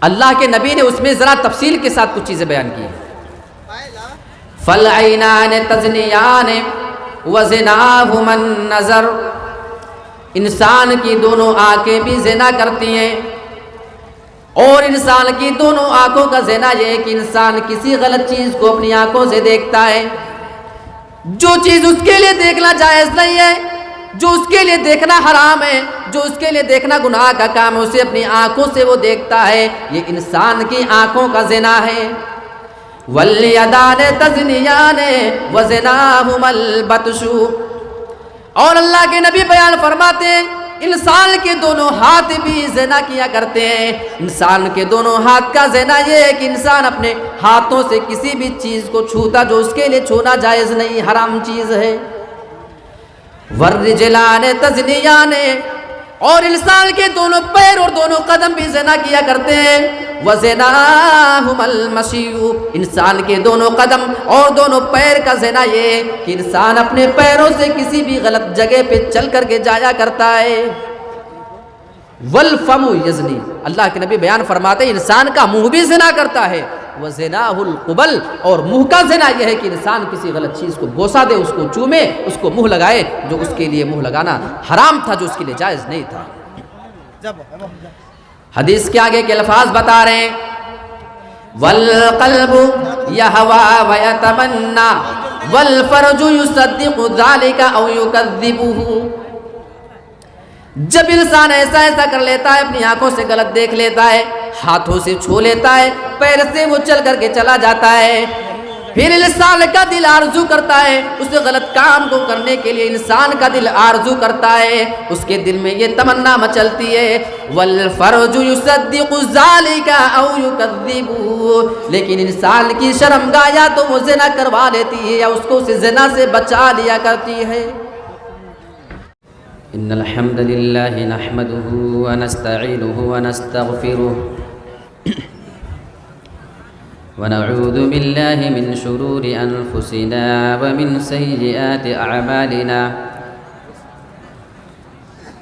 اللہ کے نبی نے اس میں ذرا تفصیل کے ساتھ کچھ چیزیں بیان کی ہیں۔ فَالْعَيْنَانِ تَزْنِيَانِ وَزِنَاهُمَا النَّظَرُ، انسان کی دونوں آنکھیں بھی زنا کرتی ہیں، اور انسان کی دونوں آنکھوں کا زنا یہ ہے کہ انسان کسی غلط چیز کو اپنی آنکھوں سے دیکھتا ہے، جو چیز اس کے لیے دیکھنا جائز نہیں ہے، جو اس کے لیے دیکھنا حرام ہے، جو اس کے لیے دیکھنا گناہ کا کام ہے، اسے اپنی آنکھوں سے وہ دیکھتا ہے، یہ انسان کی آنکھوں کا زنا ہے۔ وَالْيَدَانِ تَزْنِيَانِ وَزِنَاهُمَا الْبَطْشُ، اور اللہ کے نبی بیان فرماتے ہیں انسان کے دونوں ہاتھ بھی زنا کیا کرتے ہیں۔ انسان کے دونوں ہاتھ کا زنا یہ ہے کہ انسان اپنے ہاتھوں سے کسی بھی چیز کو چھوتا جو اس کے لیے چھونا جائز نہیں، حرام چیز ہے۔ وَالرِّجْلَانِ تَزْنِيَانِ، اور انسان کے دونوں پیر اور دونوں قدم بھی زنا کیا کرتے ہیں۔ وَزِنَاهُمَا الْمَشِيُّ، انسان کے دونوں قدم اور دونوں پیر کا زنا یہ ہے کہ انسان اپنے پیروں سے کسی بھی غلط جگہ پہ چل کر کے جایا کرتا ہے۔ وَالْفَمُ يَزْنِي، اللہ کے نبی بیان فرماتے ہیں انسان کا منہ بھی زنا کرتا ہے۔ وَزِنَاهُ الْقُبَلْ، اور منہ کا زنا یہ ہے کہ انسان کسی غلط چیز کو بوسہ دے، اس کو چومے، اس کو منہ لگائے، جو اس کے لیے منہ لگانا حرام تھا، جو اس کے لیے جائز نہیں تھا۔ حدیث کے آگے کے الفاظ بتا رہے ہیں وَالْقَلْبُ يَهْوَى وَيَتَمَنَّى وَالْفَرْجُ يُصَدِّقُ ذَلِكَ أَوْ يُكَذِّبُهُ، جب انسان ایسا کر لیتا ہے، اپنی آنکھوں سے غلط دیکھ لیتا ہے، ہاتھوں سے چھو لیتا ہے، پیر سے وہ چل کر کے چلا جاتا ہے، پھر انسان کا دل آرزو کرتا ہے اس غلط کام کو کرنے کے لیے، انسان کا دل آرزو کرتا ہے، اس کے دل میں یہ تمنا مچلتی ہے وَالْفَرْجُ يُصَدِّقُ ذَلِكَ أَوْ يُكَذِّبُهُ، لیکن انسان کی شرمگاہ یا تو وہ زنا کروا لیتی ہے یا اس کو اس زنا سے بچا لیا کرتی ہے۔ إن الحمد لله نحمده ونستعينه ونستغفره ونعوذ بالله من شرور أنفسنا ومن سيئات أعمالنا،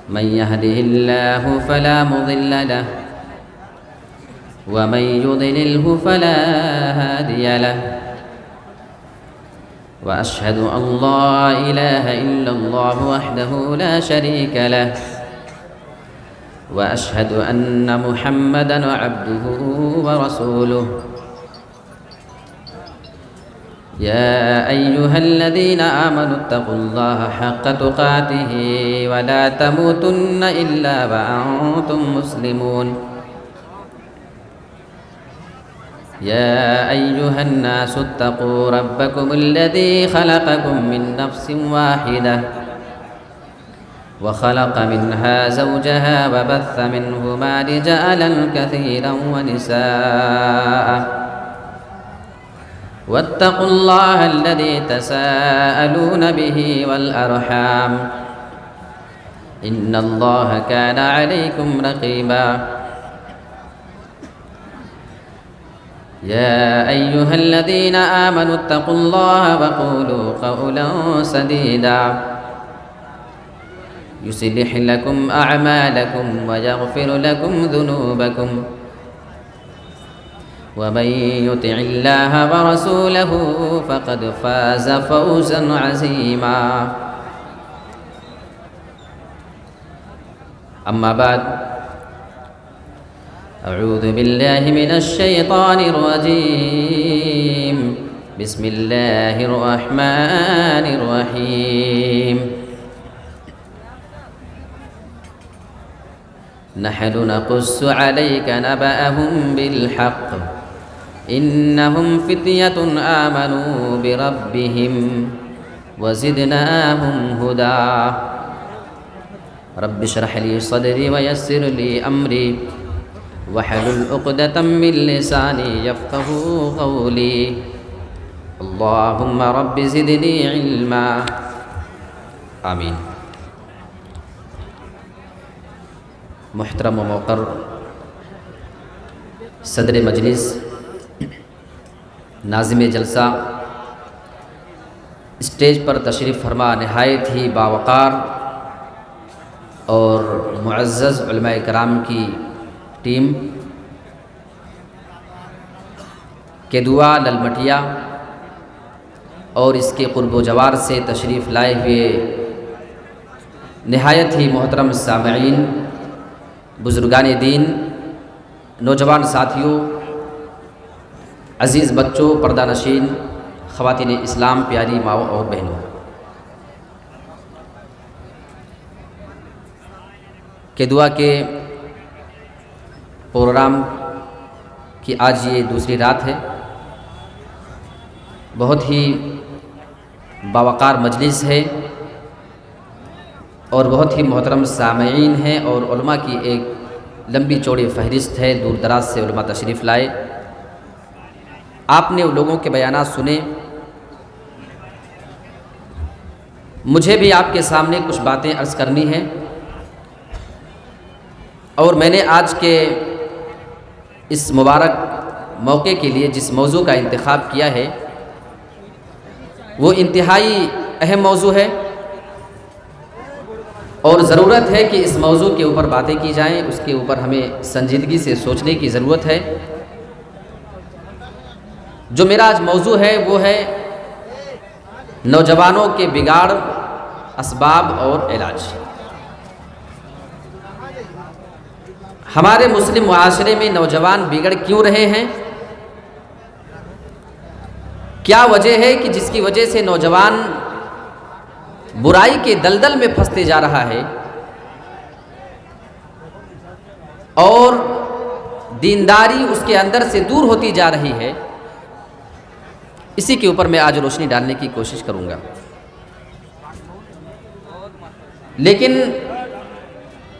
من يهده الله فلا مضل له ومن يضلله فلا هادي له، وأشهد أن لا إله إلا الله وحده لا شريك له، وأشهد أن محمدًا عبده ورسوله، يا أيها الذين آمنوا اتقوا الله حق تقاته ولا تموتن إلا وأنتم مسلمون، يا أيها الناس اتقوا ربكم الذي خلقكم من نفس واحدة وخلق منها زوجها وبث منهما رجالا كثيرا ونساء، واتقوا الله الذي تساءلون به والأرحام، إن الله كان عليكم رقيبا، يا أيها الذين آمنوا اتقوا الله وقولوا قولا سديدا يصلح لكم أعمالكم ويغفر لكم ذنوبكم، ومن يطع الله ورسوله فقد فاز فوزا عظيما، أما بعد، أعوذ بالله من الشيطان الرجيم، بسم الله الرحمن الرحيم، نحن نقص عليك نبأهم بالحق، إنهم فتية آمنوا بربهم وزدناهم هدى، رب اشرح لي صدري ويسر لي أمري واحلل عقدة من لساني يفقهوا قولي، اللهم رب زدني علما، آمین۔ محترم و موقر صدر مجلس، ناظم جلسہ، اسٹیج پر تشریف فرما نہایت ہی باوقار اور معزز علماء کرام کی ٹیم، کیدوا للمٹیا اور اس کے قرب و جوار سے تشریف لائے ہوئے نہایت ہی محترم سامعین، بزرگان دین، نوجوان ساتھیوں، عزیز بچوں، پردہ نشین، خواتین اسلام، پیاری ماؤں اور بہنوں، کیدوا کے پروگرام کی آج یہ دوسری رات ہے۔ بہت ہی باوقار مجلس ہے اور بہت ہی محترم سامعین ہیں، اور علماء کی ایک لمبی چوڑی فہرست ہے، دور دراز سے علماء تشریف لائے۔ آپ نے ان لوگوں کے بیانات سنے، مجھے بھی آپ کے سامنے کچھ باتیں عرض کرنی ہیں، اور میں نے آج کے اس مبارک موقع کے لیے جس موضوع کا انتخاب کیا ہے وہ انتہائی اہم موضوع ہے، اور ضرورت ہے کہ اس موضوع کے اوپر باتیں کی جائیں، اس کے اوپر ہمیں سنجیدگی سے سوچنے کی ضرورت ہے۔ جو میرا آج موضوع ہے وہ ہے نوجوانوں کے بگاڑ، اسباب اور علاج۔ ہمارے مسلم معاشرے میں نوجوان بگڑ کیوں رہے ہیں؟ کیا وجہ ہے کہ جس کی وجہ سے نوجوان برائی کے دلدل میں پھنستے جا رہا ہے اور دینداری اس کے اندر سے دور ہوتی جا رہی ہے؟ اسی کے اوپر میں آج روشنی ڈالنے کی کوشش کروں گا، لیکن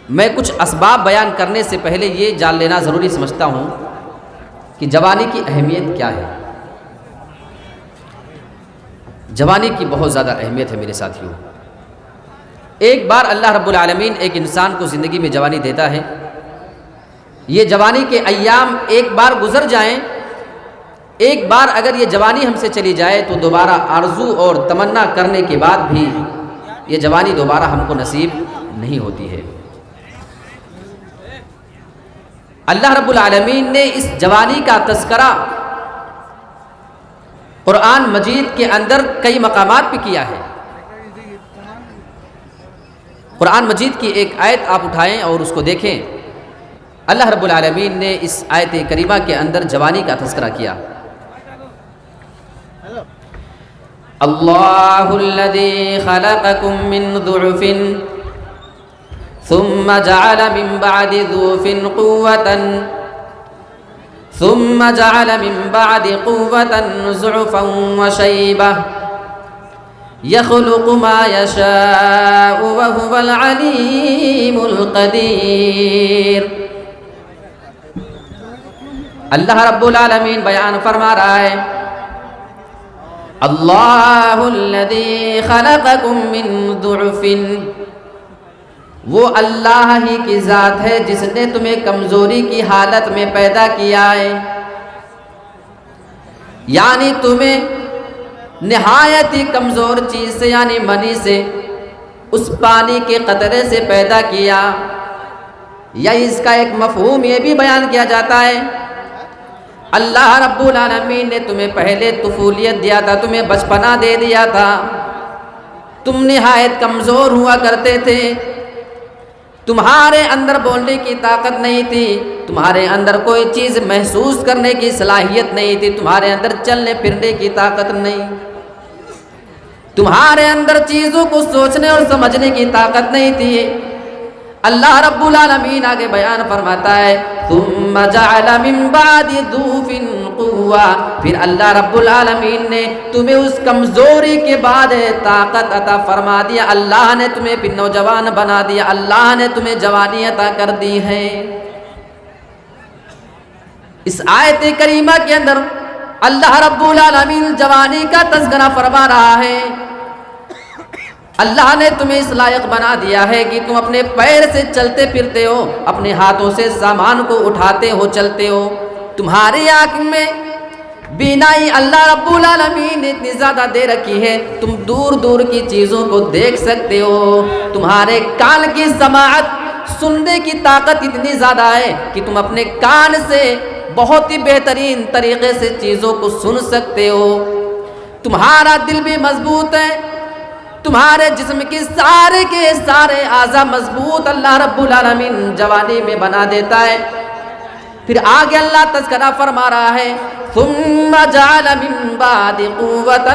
میں کچھ اسباب بیان کرنے سے پہلے یہ جان لینا ضروری سمجھتا ہوں کہ جوانی کی اہمیت کیا ہے۔ جوانی کی بہت زیادہ اہمیت ہے میرے ساتھیوں۔ ایک بار اللہ رب العالمین ایک انسان کو زندگی میں جوانی دیتا ہے، یہ جوانی کے ایام ایک بار گزر جائیں، ایک بار اگر یہ جوانی ہم سے چلی جائے تو دوبارہ آرزو اور تمنا کرنے کے بعد بھی یہ جوانی دوبارہ ہم کو نصیب نہیں ہوتی ہے۔ اللہ رب العالمین نے اس جوانی کا تذکرہ قرآن مجید کے اندر کئی مقامات پہ کیا ہے۔ قرآن مجید کی ایک آیت آپ اٹھائیں اور اس کو دیکھیں، اللہ رب العالمین نے اس آیت کریمہ کے اندر جوانی کا تذکرہ کیا۔ اللہ الذی خلقکم من ضعف ثم جعل من بعد ضعف قوة ثم جعل من بعد قوة ضعفا وشيبة يخلق ما يشاء وهو العليم القدير۔ اللہ رب العالمین بیان فرما رہا ہے، اللہ الذی خلقکم من ضعف، وہ اللہ ہی کی ذات ہے جس نے تمہیں کمزوری کی حالت میں پیدا کیا ہے، یعنی تمہیں نہایت ہی کمزور چیز سے یعنی منی سے، اس پانی کے قطرے سے پیدا کیا۔ یا اس کا ایک مفہوم یہ بھی بیان کیا جاتا ہے، اللہ رب العالمین نے تمہیں پہلے طفولیت دیا تھا، تمہیں بچپنا دے دیا تھا، تم نہایت کمزور ہوا کرتے تھے، تمہارے اندر بولنے کی طاقت نہیں تھی، تمہارے اندر کوئی چیز محسوس کرنے کی صلاحیت نہیں تھی، تمہارے اندر چلنے پھرنے کی طاقت نہیں، تمہارے اندر چیزوں کو سوچنے اور سمجھنے کی طاقت نہیں تھی۔ اللہ رب العالمین آگے بیان فرماتا ہے، ثم جعل من بعد ضعف قوة، پھر اللہ رب العالمین نے تمہیں اس کمزوری کے بعد طاقت عطا فرما دیا، اللہ نے تمہیں پھر نوجوان بنا دیا، اللہ نے تمہیں جوانی عطا کر دی ہے۔ اس آیت کریمہ کے اندر اللہ رب العالمین جوانی کا تذکرہ فرما رہا ہے، اللہ نے تمہیں اس لائق بنا دیا ہے کہ تم اپنے پیر سے چلتے پھرتے ہو، اپنے ہاتھوں سے سامان کو اٹھاتے ہو، چلتے ہو، تمہاری آنکھ میں بینائی اللہ رب العالمین نے اتنی زیادہ دے رکھی ہے، تم دور دور کی چیزوں کو دیکھ سکتے ہو، تمہارے کان کی سماعت، سننے کی طاقت اتنی زیادہ ہے کہ تم اپنے کان سے بہت ہی بہترین طریقے سے چیزوں کو سن سکتے ہو، تمہارا دل بھی مضبوط ہے، تمہارے جسم کے سارے اعضاء مضبوط اللہ رب العالمین جوانی میں بنا دیتا ہے۔ پھر آگے اللہ تذکرہ فرما رہا ہے ثم جعل من بعد قوة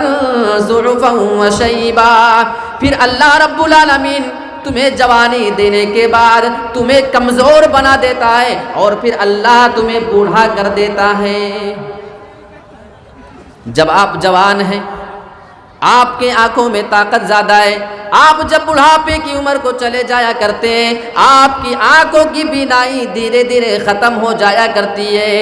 ضعفا وشیبا، پھر اللہ رب العالمین تمہیں جوانی دینے کے بعد تمہیں کمزور بنا دیتا ہے اور پھر اللہ تمہیں بوڑھا کر دیتا ہے۔ جب آپ جوان ہیں، آپ کے آنکھوں میں طاقت زیادہ ہے، آپ جب بڑھاپے کی عمر کو چلے جایا کرتے ہیں، آپ کی آنکھوں کی بینائی دھیرے دھیرے ختم ہو جایا کرتی ہے،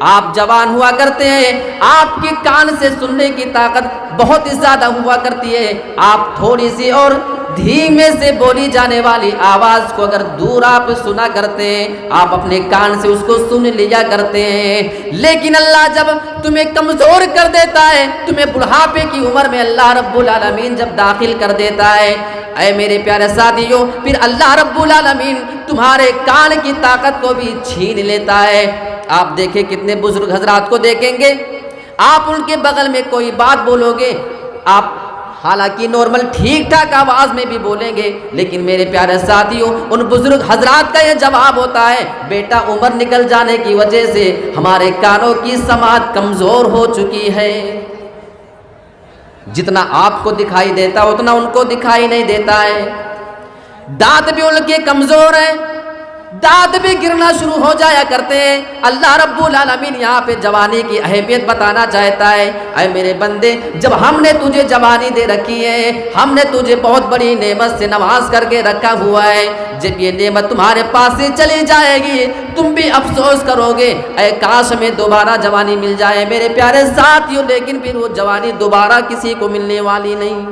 آپ جوان ہوا کرتے ہیں، آپ کے کان سے سننے کی طاقت بہت ہی زیادہ ہوا کرتی ہے، آپ تھوڑی سی اور دھیمے سے بولی جانے والی آواز کو اگر دور آپ سنا کرتے ہیں، آپ اپنے کان سے اس کو سن لیا کرتے ہیں، لیکن اللہ جب تمہیں کمزور کر دیتا ہے، تمہیں بڑھاپے کی عمر میں اللہ رب العالمین جب داخل کر دیتا ہے، اے میرے پیارے ساتھیوں، پھر اللہ رب العالمین تمہارے کان کی طاقت کو بھی چھین لیتا ہے۔ آپ دیکھیں کتنے بزرگ حضرات کو دیکھیں گے، آپ ان کے بغل میں کوئی بات بولو گے، آپ حالانکہ نارمل ٹھیک ٹھاک آواز میں بھی بولیں گے، لیکن میرے پیارے ساتھیوں ان بزرگ حضرات کا یہ جواب ہوتا ہے بیٹا عمر نکل جانے کی وجہ سے ہمارے کانوں کی سماعت کمزور ہو چکی ہے، جتنا آپ کو دکھائی دیتا اتنا ان کو دکھائی نہیں دیتا ہے، دانت بھی ان کے کمزور ہیں، دانت بھی گرنا شروع ہو جایا کرتے ہیں۔ اللہ رب العالمین یہاں پہ جوانی کی اہمیت بتانا چاہتا ہے، اے میرے بندے جب ہم نے تجھے جوانی دے رکھی ہے، ہم نے تجھے بہت بڑی نعمت سے نواز کر کے رکھا ہوا ہے، جب یہ نعمت تمہارے پاس سے چلی جائے گی تم بھی افسوس کرو گے اے کاش ہمیں دوبارہ جوانی مل جائے میرے پیارے ساتھیوں، لیکن پھر وہ جوانی دوبارہ کسی کو ملنے والی نہیں۔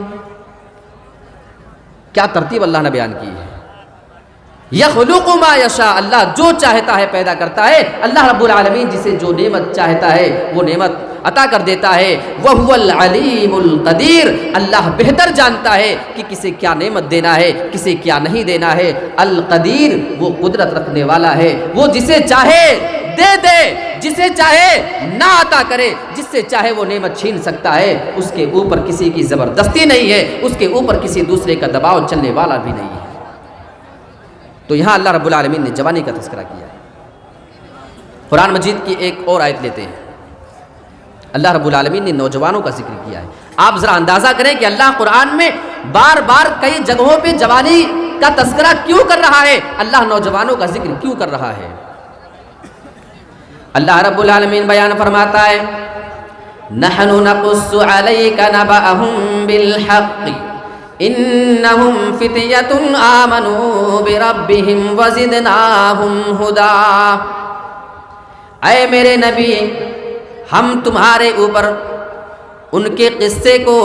کیا ترتیب اللہ نے بیان کی ہے، یخلق ما یشاء، اللہ جو چاہتا ہے پیدا کرتا ہے، اللہ رب العالمین جسے جو نعمت چاہتا ہے وہ نعمت عطا کر دیتا ہے، وَهُوَ الْعَلِيمُ الْقَدِيرُ، اللہ بہتر جانتا ہے کہ کسے کیا نعمت دینا ہے کسے کیا نہیں دینا ہے، القدیر وہ قدرت رکھنے والا ہے، وہ جسے چاہے دے دے، جسے چاہے نہ عطا کرے، جس سے چاہے وہ نعمت چھین سکتا ہے، اس کے اوپر کسی کی زبردستی نہیں ہے، اس کے اوپر کسی دوسرے کا دباؤ چلنے والا بھی نہیں ہے۔ تو یہاں اللہ رب العالمین نے جوانی کا تذکرہ کیا ہے۔ قرآن مجید کی ایک اور آیت لیتے ہیں، اللہ رب العالمین نے نوجوانوں کا ذکر کیا ہے۔ آپ ذرا اندازہ کریں کہ اللہ قرآن میں بار بار کئی جگہوں پہ جوانی کا تذکرہ کیوں کر رہا ہے، اللہ نوجوانوں کا ذکر کیوں کر رہا ہے۔ اللہ رب العالمین بیان فرماتا ہے نحن نقص علیک نبأہم بالحق انہم فتیۃ آمنوا بربہم وزدناہم ہدی، اے میرے نبی ہم تمہارے اوپر ان کے قصے کو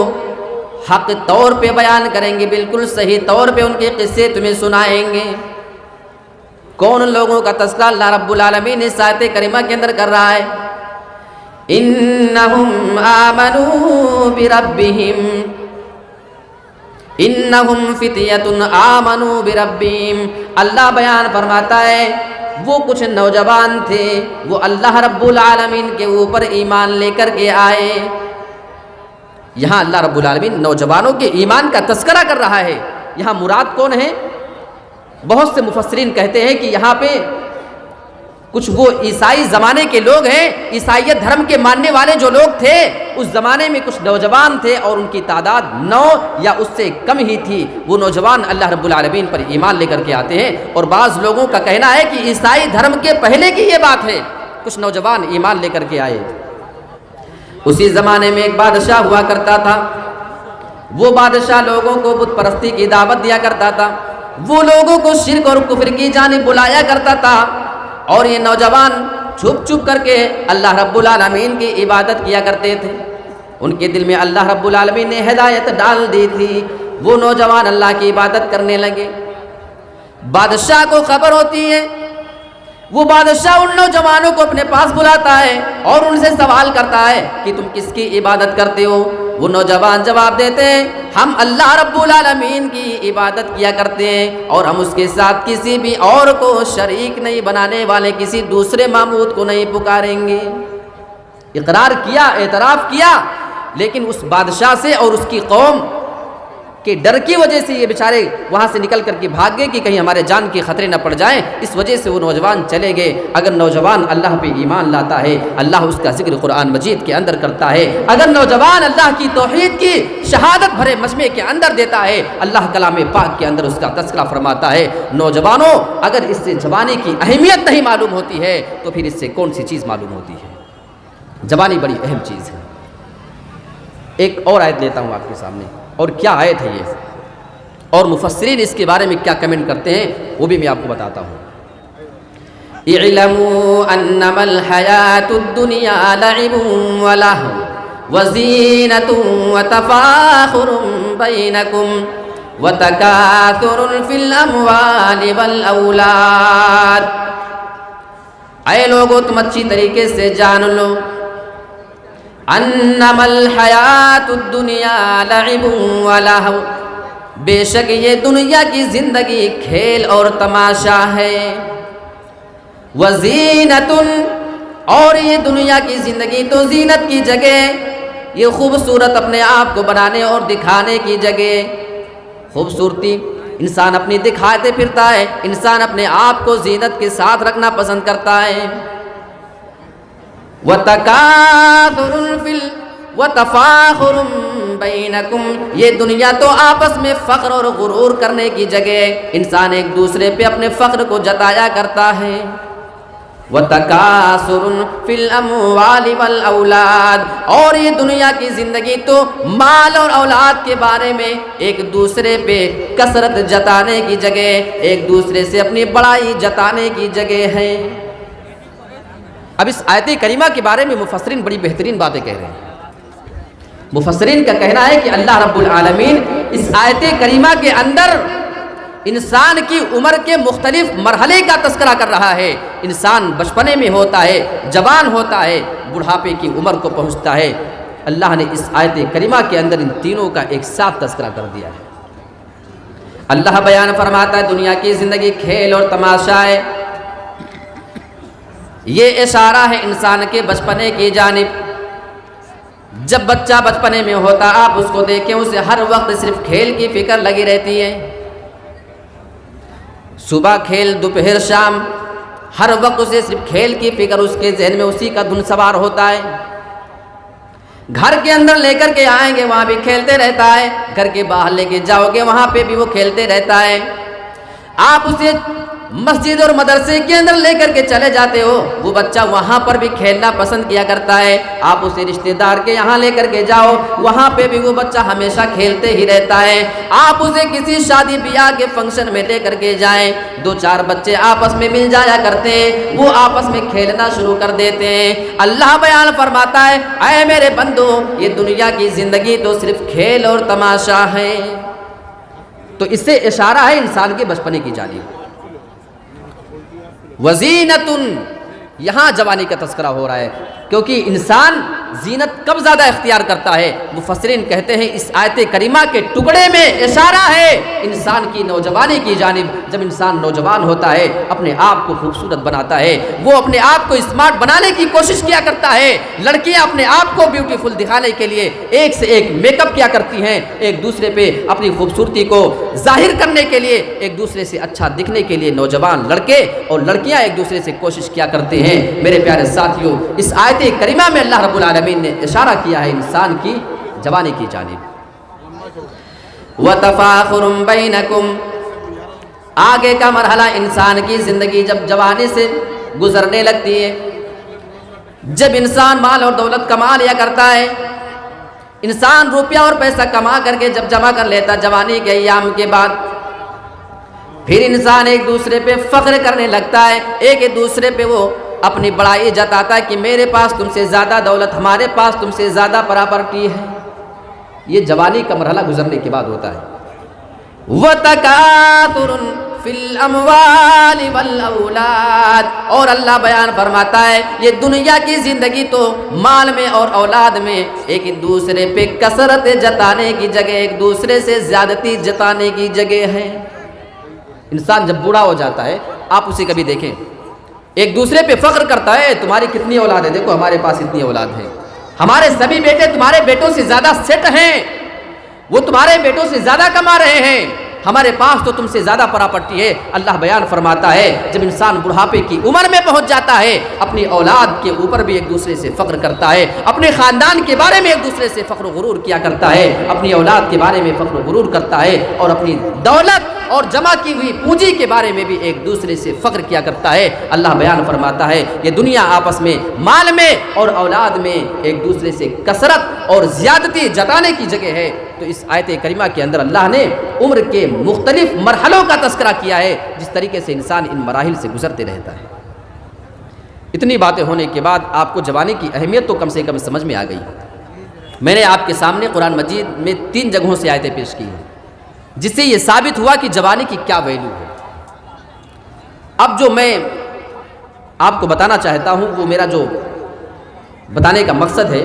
حق طور پہ بیان کریں گے، بالکل صحیح طور پہ ان کے قصے تمہیں سنائیں گے۔ کون لوگوں کا تذکرہ اللہ رب العالمین اس آیت کریمہ کے اندر کر رہا ہے، انہم آمنوا بربہم، انہم فتیۃ آمنوا بربہم، اللہ بیان فرماتا ہے وہ کچھ نوجوان تھے، وہ اللہ رب العالمین کے اوپر ایمان لے کر کے آئے۔ یہاں اللہ رب العالمین نوجوانوں کے ایمان کا تذکرہ کر رہا ہے، یہاں مراد کون ہے؟ بہت سے مفسرین کہتے ہیں کہ یہاں پہ کچھ وہ عیسائی زمانے کے لوگ ہیں، عیسائیت دھرم کے ماننے والے جو لوگ تھے اس زمانے میں کچھ نوجوان تھے اور ان کی تعداد 9 یا اس سے کم ہی تھی، وہ نوجوان اللہ رب العالمین پر ایمان لے کر کے آتے ہیں۔ اور بعض لوگوں کا کہنا ہے کہ عیسائی دھرم کے پہلے کی یہ بات ہے، کچھ نوجوان ایمان لے کر کے آئے۔ اسی زمانے میں ایک بادشاہ ہوا کرتا تھا، وہ بادشاہ لوگوں کو بت پرستی کی دعوت دیا کرتا تھا، وہ لوگوں کو شرک اور کفر کی جانب بلایا کرتا تھا، اور یہ نوجوان چھپ چھپ کر کے اللہ رب العالمین کی عبادت کیا کرتے تھے۔ ان کے دل میں اللہ رب العالمین نے ہدایت ڈال دی تھی، وہ نوجوان اللہ کی عبادت کرنے لگے۔ بادشاہ کو خبر ہوتی ہے، وہ بادشاہ ان نوجوانوں کو اپنے پاس بلاتا ہے اور ان سے سوال کرتا ہے کہ تم کس کی عبادت کرتے ہو؟ وہ نوجوان جواب دیتے ہیں ہم اللہ رب العالمین کی عبادت کیا کرتے ہیں اور ہم اس کے ساتھ کسی بھی اور کو شریک نہیں بنانے والے کسی دوسرے معبود کو نہیں پکاریں گے۔ اقرار کیا، اعتراف کیا، لیکن اس بادشاہ سے اور اس کی قوم کے ڈر کی وجہ سے یہ بیچارے وہاں سے نکل کر کے بھاگ گئے کہ کہیں ہمارے جان کے خطرے نہ پڑ جائیں، اس وجہ سے وہ نوجوان چلے گئے۔ اگر نوجوان اللہ پہ ایمان لاتا ہے اللہ اس کا ذکر قرآن مجید کے اندر کرتا ہے، اگر نوجوان اللہ کی توحید کی شہادت بھرے مجمع کے اندر دیتا ہے اللہ کلام پاک کے اندر اس کا تذکرہ فرماتا ہے۔ نوجوانوں اگر اس سے جوانی کی اہمیت نہیں معلوم ہوتی ہے تو پھر اس سے کون سی چیز معلوم ہوتی ہے؟ جوانی بڑی اہم چیز ہے۔ ایک اور آیت لیتا ہوں آپ کے سامنے، اور کیا آیت ہے یہ، اور مفسرین اس کے بارے میں کیا کمنٹ کرتے ہیں وہ بھی میں آپ کو بتاتا ہوں۔ اعلموا انما الحیاۃ الدنیا لعب ولہو وزینۃ وتفاخر بینکم وتکاثر فی الاموال والاولاد۔ اے لوگو تم اچھی طریقے سے جان لو انما الحیات الدنیا لعب ولہو، بے شک یہ دنیا کی زندگی کھیل اور تماشا ہے، وزینۃ، اور یہ دنیا کی زندگی تو زینت کی جگہ، یہ خوبصورت اپنے آپ کو بنانے اور دکھانے کی جگہ، خوبصورتی انسان اپنی دکھاتے پھرتا ہے، انسان اپنے آپ کو زینت کے ساتھ رکھنا پسند کرتا ہے۔ وَتَكَاثُرٌ وَتَفَاخُرٌ بَيْنَكُمْ، یہ دنیا تو آپس میں فخر اور غرور کرنے کی جگہ، انسان ایک دوسرے پہ اپنے فخر کو جتایا کرتا ہے۔ وَتَكَاثُرٌ فِي الْأَمْوَالِ وَالْأَوْلَادِ، اور یہ دنیا کی زندگی تو مال اور اولاد کے بارے میں ایک دوسرے پہ کثرت جتانے کی جگہ، ایک دوسرے سے اپنی بڑائی جتانے کی جگہ ہے۔ اب اس آیت کریمہ کے بارے میں مفسرین بڑی بہترین باتیں کہہ رہے ہیں۔ مفسرین کا کہنا ہے کہ اللہ رب العالمین اس آیت کریمہ کے اندر انسان کی عمر کے مختلف مرحلے کا تذکرہ کر رہا ہے۔ انسان بچپنے میں ہوتا ہے، جوان ہوتا ہے، بڑھاپے کی عمر کو پہنچتا ہے۔ اللہ نے اس آیت کریمہ کے اندر ان تینوں کا ایک ساتھ تذکرہ کر دیا ہے۔ اللہ بیان فرماتا ہے دنیا کی زندگی کھیل اور تماشا ہے، یہ اشارہ ہے انسان کے بچپنے کی جانب۔ جب بچہ بچپنے میں ہوتا آپ اس کو دیکھیں اسے ہر وقت صرف کھیل کی فکر لگی رہتی ہے، صبح کھیل، دوپہر شام، ہر وقت اسے صرف کھیل کی فکر، اس کے ذہن میں اسی کا دھن سوار ہوتا ہے۔ گھر کے اندر لے کر کے آئیں گے وہاں بھی کھیلتے رہتا ہے، گھر کے باہر لے کے جاؤ گے وہاں پہ بھی وہ کھیلتے رہتا ہے۔ آپ اسے مسجد اور مدرسے کے اندر لے کر کے چلے جاتے ہو وہ بچہ وہاں پر بھی کھیلنا پسند کیا کرتا ہے۔ آپ اسے رشتہ دار کے یہاں لے کر کے جاؤ وہاں پہ بھی وہ بچہ ہمیشہ کھیلتے ہی رہتا ہے۔ آپ اسے کسی شادی بیاہ کے فنکشن میں لے کر کے جائیں، دو چار بچے آپس میں مل جایا کرتے ہیں، وہ آپس میں کھیلنا شروع کر دیتے ہیں۔ اللہ بیان فرماتا ہے اے میرے بندو یہ دنیا کی زندگی تو صرف کھیل اور تماشا ہے۔ تو اس سے اشارہ ہے انسان کے بچپنے کی جانب۔ وزینتن، یہاں جوانی کا تذکرہ ہو رہا ہے کیونکہ انسان زینت کب زیادہ اختیار کرتا ہے؟ مفسرین کہتے ہیں اس آیت کریمہ کے ٹکڑے میں اشارہ ہے انسان کی نوجوانی کی جانب۔ جب انسان نوجوان ہوتا ہے اپنے آپ کو خوبصورت بناتا ہے، وہ اپنے آپ کو اسمارٹ بنانے کی کوشش کیا کرتا ہے۔ لڑکیاں اپنے آپ کو بیوٹیفل دکھانے کے لیے ایک سے ایک میک اپ کیا کرتی ہیں، ایک دوسرے پہ اپنی خوبصورتی کو ظاہر کرنے کے لیے، ایک دوسرے سے اچھا دکھنے کے لیے نوجوان لڑکے اور لڑکیاں ایک دوسرے سے کوشش کیا کرتے ہیں۔ میرے پیارے ساتھیوں اس آیت کریمہ میں اللہ رب العالمین نے اشارہ کیا ہے انسان کی جوانی کی جانب۔ وَتَفَاخُرٌ بَيْنَكُمْ، آگے کا مرحلہ انسان کی زندگی جب جوانی سے گزرنے لگتی ہے، جب انسان مال اور دولت کما لیا کرتا ہے، انسان روپیہ اور پیسہ کما کر کے جب جمع کر لیتا جوانی کے ایام کے بعد، پھر انسان ایک دوسرے پہ فخر کرنے لگتا ہے، ایک دوسرے پہ وہ اپنی بڑائی جتاتا ہے کہ میرے پاس تم سے زیادہ دولت، ہمارے پاس تم سے زیادہ پراپرٹی ہے۔ یہ جوانی کا مرحلہ گزرنے کے بعد ہوتا ہے۔ وَتَكَاثُرٌ فی الاموال والاولاد، اور اللہ بیان فرماتا ہے یہ دنیا کی زندگی تو مال میں اور اولاد میں ایک دوسرے پہ کثرت جتانے کی جگہ، ایک دوسرے سے زیادتی جتانے کی جگہ ہے۔ انسان جب بوڑھا ہو جاتا ہے، آپ اسے کبھی دیکھیں، ایک دوسرے پہ فخر کرتا ہے، تمہاری کتنی اولاد ہے، دیکھو ہمارے پاس اتنی اولاد ہے، ہمارے سبھی بیٹے تمہارے بیٹوں سے زیادہ سیٹ ہیں، وہ تمہارے بیٹوں سے زیادہ کما رہے ہیں، ہمارے پاس تو تم سے زیادہ پراپرٹی ہے۔ اللہ بیان فرماتا ہے جب انسان بڑھاپے کی عمر میں پہنچ جاتا ہے، اپنی اولاد کے اوپر بھی ایک دوسرے سے فخر کرتا ہے، اپنے خاندان کے بارے میں ایک دوسرے سے فخر و غرور کیا کرتا ہے، اپنی اولاد کے بارے میں فخر و غرور کرتا ہے، اور اپنی دولت اور جمع کی ہوئی پونجی کے بارے میں بھی ایک دوسرے سے فخر کیا کرتا ہے۔ اللہ بیان فرماتا ہے یہ دنیا آپس میں مال میں اور اولاد میں ایک دوسرے سے کثرت اور زیادتی جتانے کی جگہ ہے۔ تو اس آیت کریمہ کے اندر اللہ نے عمر کے مختلف مرحلوں کا تذکرہ کیا ہے، جس طریقے سے انسان ان مراحل سے گزرتے رہتا ہے۔ اتنی باتیں ہونے کے بعد آپ کو جوانی کی اہمیت تو کم سے کم سمجھ میں آ گئی۔ میں نے آپ کے سامنے قرآن مجید میں 3 جگہوں سے آیتیں پیش کی ہیں، جس سے یہ ثابت ہوا کہ جوانی کی کیا ویلیو ہے۔ اب جو میں آپ کو بتانا چاہتا ہوں وہ میرا جو بتانے کا مقصد ہے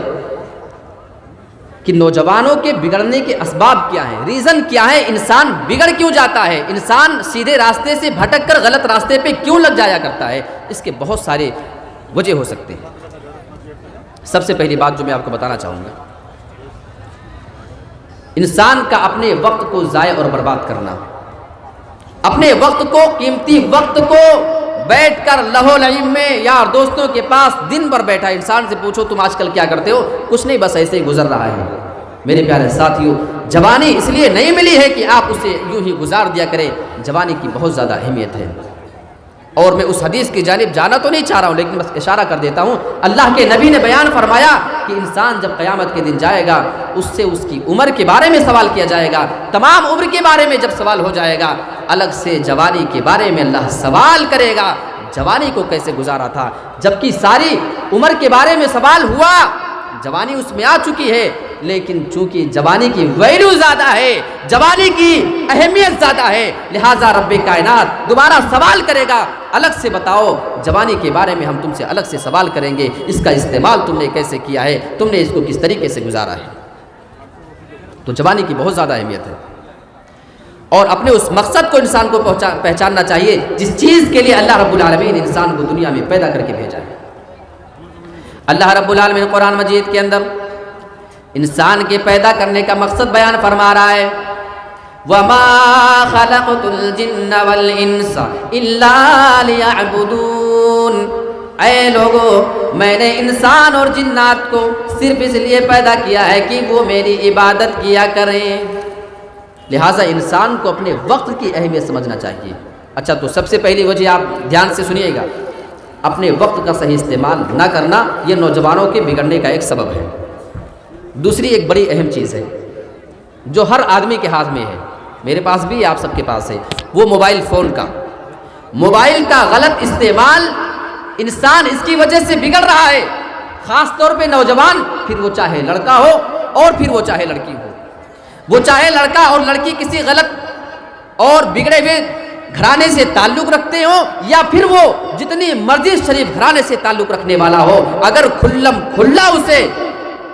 کہ نوجوانوں کے بگڑنے کے اسباب کیا ہیں، ریزن کیا ہے، انسان بگڑ کیوں جاتا ہے، انسان سیدھے راستے سے بھٹک کر غلط راستے پہ کیوں لگ جایا کرتا ہے۔ اس کے بہت سارے وجہ ہو سکتے ہیں۔ سب سے پہلی بات جو میں آپ کو بتانا چاہوں گا، انسان کا اپنے وقت کو ضائع اور برباد کرنا، اپنے وقت کو، قیمتی وقت کو بیٹھ کر لہو لعب میں یار دوستوں کے پاس دن بھر بیٹھا۔ انسان سے پوچھو تم آج کل کیا کرتے ہو، کچھ نہیں، بس ایسے ہی گزر رہا ہے۔ میرے پیارے ساتھیوں، جوانی اس لیے نہیں ملی ہے کہ آپ اسے یوں ہی گزار دیا کریں، جوانی کی بہت زیادہ اہمیت ہے۔ اور میں اس حدیث کی جانب جانا تو نہیں چاہ رہا ہوں، لیکن بس اشارہ کر دیتا ہوں، اللہ کے نبی نے بیان فرمایا کہ انسان جب قیامت کے دن جائے گا، اس سے اس کی عمر کے بارے میں سوال کیا جائے گا، تمام عمر کے بارے میں جب سوال ہو جائے گا، الگ سے جوانی کے بارے میں اللہ سوال کرے گا، جوانی کو کیسے گزارا تھا، جبکہ ساری عمر کے بارے میں سوال ہوا، جوانی اس میں آ چکی ہے، لیکن چونکہ جوانی کی ویلیو زیادہ ہے، جوانی کی اہمیت زیادہ ہے، لہٰذا رب کائنات دوبارہ سوال کرے گا، الگ سے بتاؤ جوانی کے بارے میں، ہم تم سے الگ سے سوال کریں گے، اس کا استعمال تم نے کیسے کیا ہے، تم نے اس کو کس طریقے سے گزارا ہے۔ تو جوانی کی بہت زیادہ اہمیت ہے، اور اپنے اس مقصد کو انسان کو پہچاننا چاہیے جس چیز کے لیے اللہ رب العالمین انسان کو دنیا میں پیدا کر کے بھیجا ہے۔ اللہ رب العالمین قرآن مجید کے اندر انسان کے پیدا کرنے کا مقصد بیان فرما رہا ہے، وَمَا خَلَقْتُ الْجِنَّ وَالْإِنسَ إِلَّا لِيَعْبُدُونَ، اے لوگو میں نے انسان اور جنات کو صرف اس لیے پیدا کیا ہے کہ وہ میری عبادت کیا کریں۔ لہٰذا انسان کو اپنے وقت کی اہمیت سمجھنا چاہیے۔ اچھا، تو سب سے پہلی وجہ آپ دھیان سے سنیے گا، اپنے وقت کا صحیح استعمال نہ کرنا یہ نوجوانوں کے بگڑنے کا ایک سبب ہے۔ دوسری ایک بڑی اہم چیز ہے جو ہر آدمی کے ہاتھ میں ہے، میرے پاس بھی آپ سب کے پاس ہے، وہ موبائل فون کا، موبائل کا غلط استعمال انسان اس کی وجہ سے بگڑ رہا ہے، خاص طور پہ نوجوان، پھر وہ چاہے لڑکا ہو اور پھر وہ چاہے لڑکی ہو، وہ چاہے لڑکا اور لڑکی کسی غلط اور بگڑے ہوئے گھرانے سے تعلق رکھتے ہوں، یا پھر وہ جتنی مرضی شریف گھرانے سے تعلق رکھنے والا ہو، اگر کھلا اسے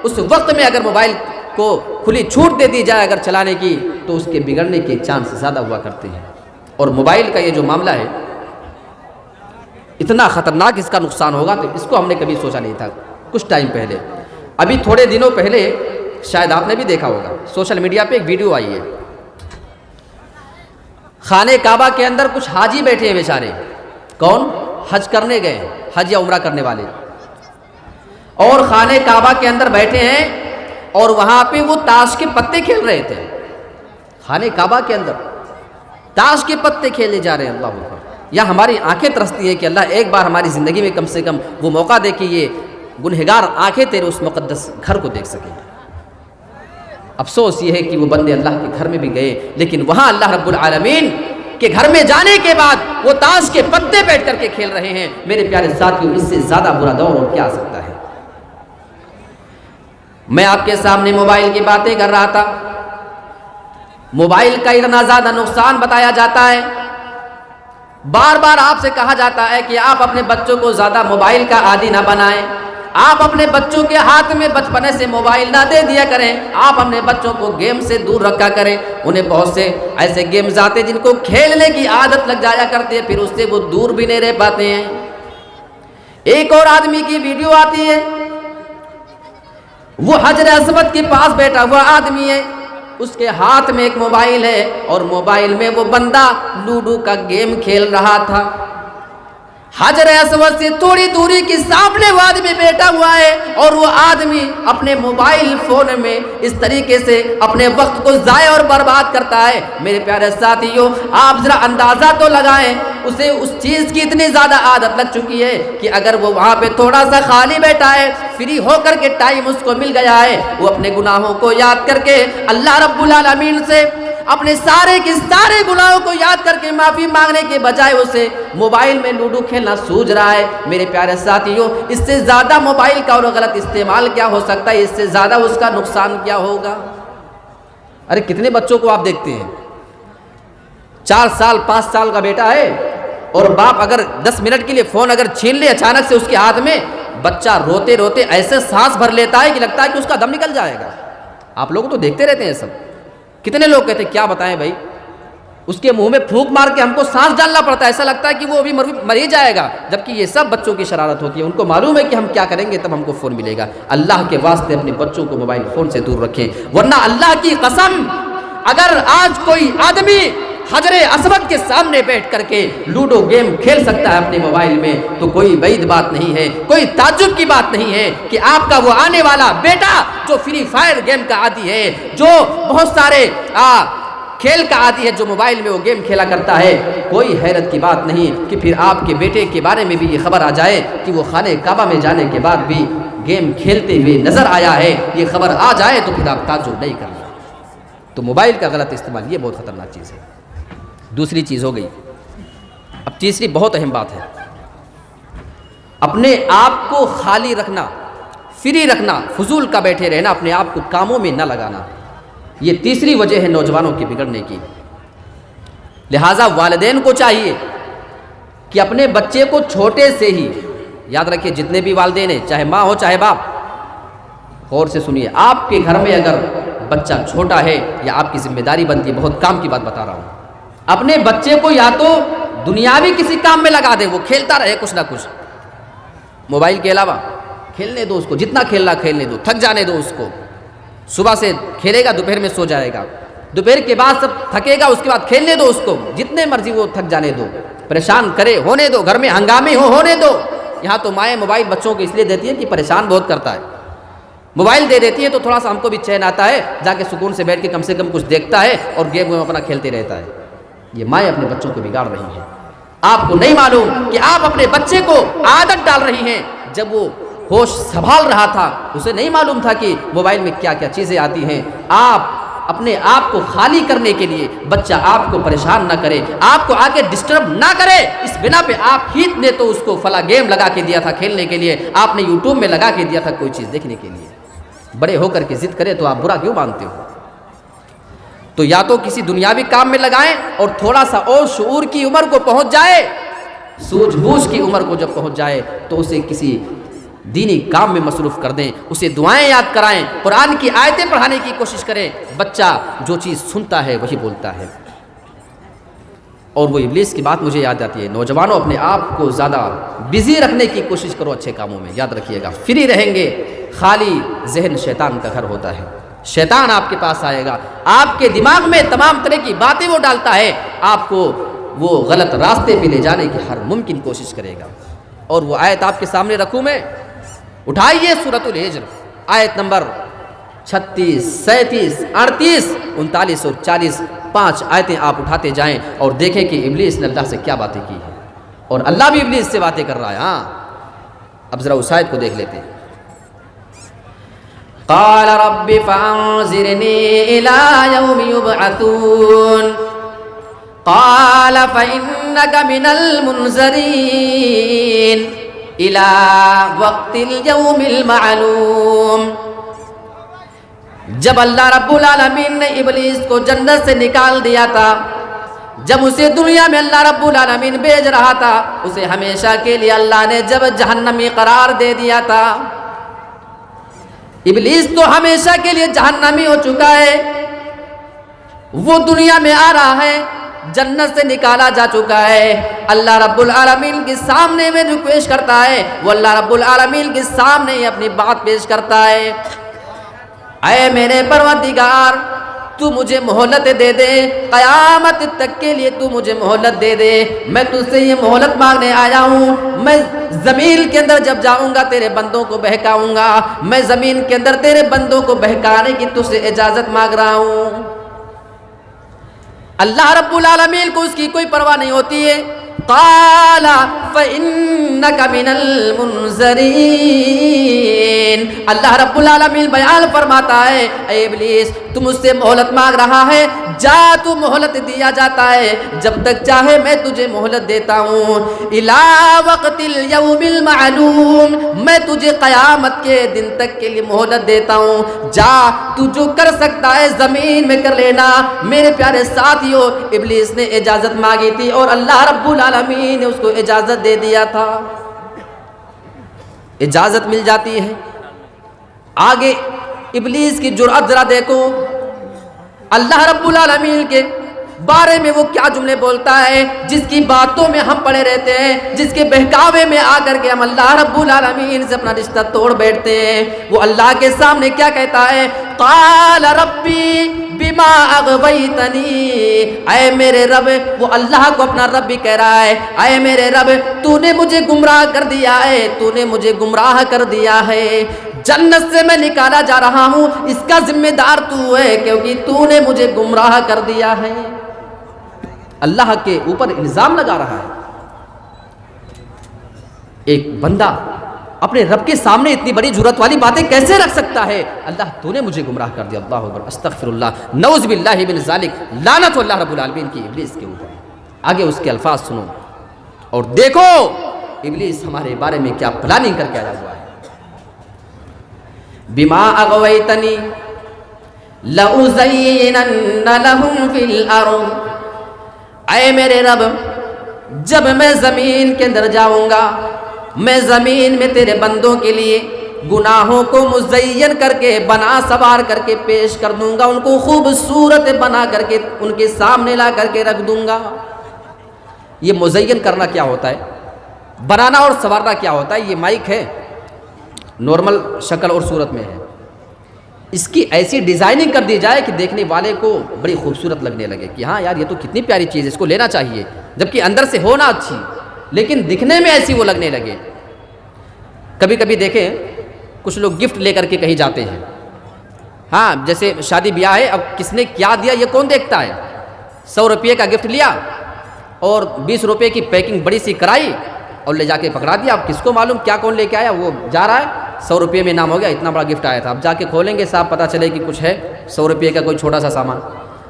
اس وقت میں اگر موبائل کو کھلی چھوٹ دے دی جائے اگر چلانے کی، تو اس کے بگڑنے کے چانس زیادہ ہوا کرتے ہیں۔ اور موبائل کا یہ جو معاملہ ہے اتنا خطرناک، اس کا نقصان ہوگا تو اس کو ہم نے کبھی سوچا نہیں تھا۔ کچھ ٹائم پہلے، ابھی تھوڑے دنوں پہلے، شاید آپ نے بھی دیکھا ہوگا، سوشل میڈیا پہ ایک ویڈیو آئی ہے، خانہ کعبہ کے اندر کچھ حاجی بیٹھے ہیں بیچارے، کون؟ حج کرنے گئے، حج یا عمرہ کرنے والے، اور خانہ کعبہ کے اندر بیٹھے ہیں، اور وہاں پہ وہ تاش کے پتے کھیل رہے تھے، خانہ کعبہ کے اندر تاش کے پتے کھیلے جا رہے ہیں۔ اللہ اکبر! یا ہماری آنکھیں ترستی ہیں کہ اللہ ایک بار ہماری زندگی میں کم سے کم وہ موقع دے کہ یہ گنہگار آنکھیں تیرے اس مقدس گھر کو دیکھ سکیں۔ افسوس یہ ہے کہ وہ بندے اللہ کے گھر میں بھی گئے، لیکن وہاں اللہ رب العالمین کے گھر میں جانے کے بعد وہ تاش کے پتے بیٹھ کر کے کھیل رہے ہیں۔ میرے پیارے ساتھیوں، اس سے زیادہ برا دور اور کیا آ سکتا ہے؟ میں آپ کے سامنے موبائل کی باتیں کر رہا تھا، موبائل کا اتنا زیادہ نقصان بتایا جاتا ہے بار بار آپ سے کہا جاتا ہے کہ آپ اپنے بچوں کو زیادہ موبائل کا عادی نہ بنائیں، آپ اپنے بچوں کے ہاتھ میں بچپنے سے موبائل نہ دے دیا کریں، آپ اپنے بچوں کو گیم سے دور رکھا کریں۔ انہیں بہت سے ایسے گیمز آتے ہیں جن کو کھیلنے کی عادت لگ جایا کرتی ہے، پھر اس سے وہ دور بھی نہیں رہ پاتے ہیں۔ ایک اور آدمی کی ویڈیو آتی ہے، وہ حجر اسود کے پاس بیٹھا ہوا آدمی ہے، اس کے ہاتھ میں ایک موبائل ہے اور موبائل میں وہ بندہ لوڈو کا گیم کھیل رہا تھا۔ حجر اسود سے تھوڑی دوری کے سامنے وہ آدمی بیٹھا ہوا ہے اور وہ آدمی اپنے موبائل فون میں اس طریقے سے اپنے وقت کو ضائع اور برباد کرتا ہے۔ میرے پیارے ساتھیوں، آپ ذرا اندازہ تو لگائیں، اسے اس چیز کی اتنی زیادہ عادت لگ چکی ہے کہ اگر وہ وہاں پہ تھوڑا سا خالی بیٹھا ہے، فری ہو کر کے ٹائم اس کو مل گیا ہے، وہ اپنے گناہوں کو یاد کر کے اللہ رب العالمین سے اپنے سارے کے سارے گناہوں کو یاد کر کے معافی مانگنے کے بجائے اسے موبائل میں لوڈو کھیلنا سوچ رہا ہے۔ میرے پیارے ساتھیوں، اس سے زیادہ موبائل کا اور غلط استعمال کیا ہو سکتا ہے؟ اس سے زیادہ اس کا نقصان کیا ہوگا؟ ارے کتنے بچوں کو آپ دیکھتے ہیں، 4 سال 5 سال کا بیٹا ہے اور باپ اگر 10 منٹ کے لیے فون اگر چھین لے اچانک سے اس کے ہاتھ میں، بچہ روتے روتے ایسے سانس بھر لیتا ہے کہ لگتا ہے کہ اس کا دم نکل جائے گا۔ آپ لوگ تو دیکھتے رہتے ہیں سب، کتنے لوگ کہتے ہیں کیا بتائیں بھائی، اس کے منہ میں پھونک مار کے ہم کو سانس ڈالنا پڑتا ہے، ایسا لگتا ہے کہ وہ ابھی مر ہی جائے گا، جبکہ یہ سب بچوں کی شرارت ہوتی ہے۔ ان کو معلوم ہے کہ ہم کیا کریں گے تب ہم کو فون ملے گا۔ اللہ کے واسطے اپنے بچوں کو موبائل فون سے دور رکھیں، ورنہ اللہ کی قسم اگر آج کوئی آدمی حجر اسود کے سامنے بیٹھ کر کے لوڈو گیم کھیل سکتا ہے اپنے موبائل میں تو کوئی بعید بات نہیں ہے، کوئی تعجب کی بات نہیں ہے کہ آپ کا وہ آنے والا بیٹا جو فری فائر گیم کا عادی ہے، جو بہت سارے کھیل کا عادی ہے، جو موبائل میں وہ گیم کھیلا کرتا ہے، کوئی حیرت کی بات نہیں کہ پھر آپ کے بیٹے کے بارے میں بھی یہ خبر آ جائے کہ وہ خانہ کعبہ میں جانے کے بعد بھی گیم کھیلتے ہوئے نظر آیا ہے، یہ خبر آ جائے تو پھر آپ تعجب نہیں کرنا۔ تو موبائل کا غلط استعمال یہ بہت خطرناک چیز ہے۔ دوسری چیز ہو گئی، اب تیسری بہت اہم بات ہے، اپنے آپ کو خالی رکھنا، فری رکھنا، فضول کا بیٹھے رہنا، اپنے آپ کو کاموں میں نہ لگانا، یہ تیسری وجہ ہے نوجوانوں کے بگڑنے کی۔ لہٰذا والدین کو چاہیے کہ اپنے بچے کو چھوٹے سے ہی، یاد رکھیے جتنے بھی والدین ہیں، چاہے ماں ہو چاہے باپ، غور سے سنیے، آپ کے گھر میں اگر بچہ چھوٹا ہے یا آپ کی ذمہ داری بنتی ہے، بہت کام کی بات بتا رہا ہوں، اپنے بچے کو یا تو دنیاوی کسی کام میں لگا دے، وہ کھیلتا رہے کچھ نہ کچھ، موبائل کے علاوہ کھیلنے دو اس کو، جتنا کھیلنا کھیلنے دو، تھک جانے دو اس کو، صبح سے کھیلے گا دوپہر میں سو جائے گا، دوپہر کے بعد سب تھکے گا، اس کے بعد کھیلنے دو اس کو، جتنے مرضی وہ تھک جانے دو، پریشان کرے ہونے دو، گھر میں ہنگامے ہونے دو۔ یہاں تو مائیں موبائل بچوں کو اس لیے دیتی ہیں کہ پریشان بہت کرتا ہے، موبائل دے دیتی ہے تو تھوڑا سا ہم کو بھی چین آتا ہے، جا کے سکون سے بیٹھ کے کم سے کم کچھ دیکھتا ہے اور گیم ویم اپنا کھیلتے رہتا ہے۔ یہ مائیں اپنے بچوں کو بگاڑ رہی ہیں، آپ کو نہیں معلوم کہ آپ اپنے بچے کو عادت ڈال رہی ہیں۔ جب وہ ہوش سنبھال رہا تھا اسے نہیں معلوم تھا کہ موبائل میں کیا کیا چیزیں آتی ہیں۔ آپ اپنے آپ کو خالی کرنے کے لیے بچہ آپ کو پریشان نہ کرے، آپ کو آگے ڈسٹرب نہ کرے، اس بنا پہ آپ ہی نے تو اس کو فلاں گیم لگا کے دیا تھا کھیلنے کے لیے، آپ نے یوٹیوب میں لگا کے دیا تھا کوئی چیز دیکھنے کے لیے، بڑے ہو کر کے ضد کرے تو آپ برا کیوں مانتے ہو؟ تو یا تو کسی دنیاوی کام میں لگائیں اور تھوڑا سا اور شعور کی عمر کو پہنچ جائے، سوجھ بوجھ کی عمر کو جب پہنچ جائے تو اسے کسی دینی کام میں مصروف کر دیں، اسے دعائیں یاد کرائیں، قرآن کی آیتیں پڑھانے کی کوشش کریں۔ بچہ جو چیز سنتا ہے وہی بولتا ہے۔ اور وہ ابلیس کی بات مجھے یاد آتی ہے، نوجوانوں اپنے آپ کو زیادہ بزی رکھنے کی کوشش کرو اچھے کاموں میں، یاد رکھیے گا فری رہیں گے، خالی ذہن شیطان کا گھر ہوتا ہے، شیطان آپ کے پاس آئے گا، آپ کے دماغ میں تمام طرح کی باتیں وہ ڈالتا ہے، آپ کو وہ غلط راستے پہ لے جانے کی ہر ممکن کوشش کرے گا۔ اور وہ آیت آپ کے سامنے رکھوں میں، اٹھائیے سورۃ الحجر آیت نمبر 36، 37، 38، 39 اور 40، 5 آیتیں آپ اٹھاتے جائیں اور دیکھیں کہ ابلیس نے اللہ سے کیا باتیں کی ہیں، اور اللہ بھی ابلیس سے باتیں کر رہا ہے۔ ہاں اب ذرا اس آیت کو دیکھ لیتے ہیں۔ قال رب فانظرنی الی یوم یبعثون قال فإنک من المنظرین الی وقت اليوم المعلوم۔ جب اللہ رب العالمین نے ابلیس کو جنت سے نکال دیا تھا، جب اسے دنیا میں اللہ رب العالمین بھیج رہا تھا اسے ہمیشہ کے لیے اللہ نے جب جہنمی قرار دے دیا تھا. ابلیس تو ہمیشہ کے لیے جہنمی ہو چکا ہے. وہ دنیا میں آ رہا ہے, جنت سے نکالا جا چکا ہے. اللہ رب العالمین کے سامنے میں جو پیش کرتا ہے وہ اللہ رب العالمین کے سامنے ہی اپنی بات پیش کرتا ہے. اے میرے پروردگار, تو مجھے مہلت دے دے, قیامت تک کے لیے تو مجھے مہلت دے دے. میں تجھ سے یہ مہلت مانگنے آیا ہوں. میں زمین کے اندر جب جاؤں گا تیرے بندوں کو بہکاؤں گا. میں زمین کے اندر تیرے بندوں کو بہکانے کی تجھ سے اجازت مانگ رہا ہوں. اللہ رب العالمین کو اس کی کوئی پرواہ نہیں ہوتی ہے. قال فإنك من المنذرین. اللہ رب العالمین بیان فرماتا ہے, اے ابلیس تو مجھ سے مہلت مانگ رہا ہے, جا تو مہلت دیا جاتا ہے, جب تک چاہے میں تجھے مہلت دیتا ہوں. الی وقت الیوم المعلوم, میں تجھے قیامت کے دن تک کے لیے مہلت دیتا ہوں. جا تو جو کر سکتا ہے زمین میں کر لینا. میرے پیارے ساتھیو, ابلیس نے اجازت مانگی تھی اور اللہ رب العالمین نے اس کو اجازت دے دیا تھا. اجازت مل جاتی ہے. آگے ابلیس کی جرأت ذرا دیکھو. اللہ رب العالمین کے بارے میں وہ کیا جملے بولتا ہے جس کی باتوں میں ہم پڑے رہتے ہیں, جس کے بہکاوے میں آ کر کے ہم اللہ رب العالمین سے اپنا رشتہ توڑ بیٹھتے ہیں. وہ اللہ کے سامنے کیا کہتا ہے؟ قال ربی بما اغویتنی. اے میرے رب, وہ اللہ کو اپنا رب بھی کہہ رہا ہے, اے میرے رب تو نے مجھے گمراہ کر دیا ہے, تو نے مجھے گمراہ کر دیا ہے. جنت سے میں نکالا جا رہا ہوں, اس کا ذمہ دار تو ہے کیونکہ تو نے مجھے گمراہ کر دیا ہے. اللہ کے اوپر الزام لگا رہا ہے. ایک بندہ اپنے رب کے سامنے اتنی بڑی جرأت والی باتیں کیسے رکھ سکتا ہے؟ اللہ تو نے مجھے گمراہ کر دیا. اللہ اکبر, استغفر اللہ, نعوذ باللہ من ذالک. لعنت اللہ رب العالمین کی ابلیس کے اوپر. آگے اس کے الفاظ سنو اور دیکھو ابلیس ہمارے بارے میں کیا پلاننگ کر کے آیا ہوا ہے. بما اغویتنی لأزینن لہم فی الارض. اے میرے رب, جب میں زمین کے اندر جاؤں گا, میں زمین میں تیرے بندوں کے لیے گناہوں کو مزین کر کے, بنا سوار کر کے پیش کر دوں گا. ان کو خوبصورت بنا کر کے ان کے سامنے لا کر کے رکھ دوں گا. یہ مزین کرنا کیا ہوتا ہے, بنانا اور سوارنا کیا ہوتا ہے؟ یہ مائک ہے, نارمل شکل اور صورت میں ہے. اس کی ایسی ڈیزائننگ کر دی جائے کہ دیکھنے والے کو بڑی خوبصورت لگنے لگے کہ ہاں یار یہ تو کتنی پیاری چیز ہے, اس کو لینا چاہیے, جبکہ اندر سے ہونا اچھی لیکن دکھنے میں ایسی وہ لگنے لگے. کبھی کبھی دیکھیں کچھ لوگ گفٹ لے کر کے کہیں جاتے ہیں, ہاں جیسے شادی بیاہ ہے, اب کس نے کیا دیا یہ کون دیکھتا ہے؟ 100 روپے کا گفٹ لیا اور 20 روپے کی پیکنگ بڑی سی کرائی اور لے جا کے پکڑا دیا. اب کس کو معلوم کیا کون لے کے آیا؟ وہ جا رہا ہے 100 روپے میں نام ہو گیا, اتنا بڑا گفٹ آیا تھا. اب جا کے کھولیں گے صاحب, پتہ چلے کہ کچھ ہے 100 روپے کا کوئی چھوٹا سا سامان.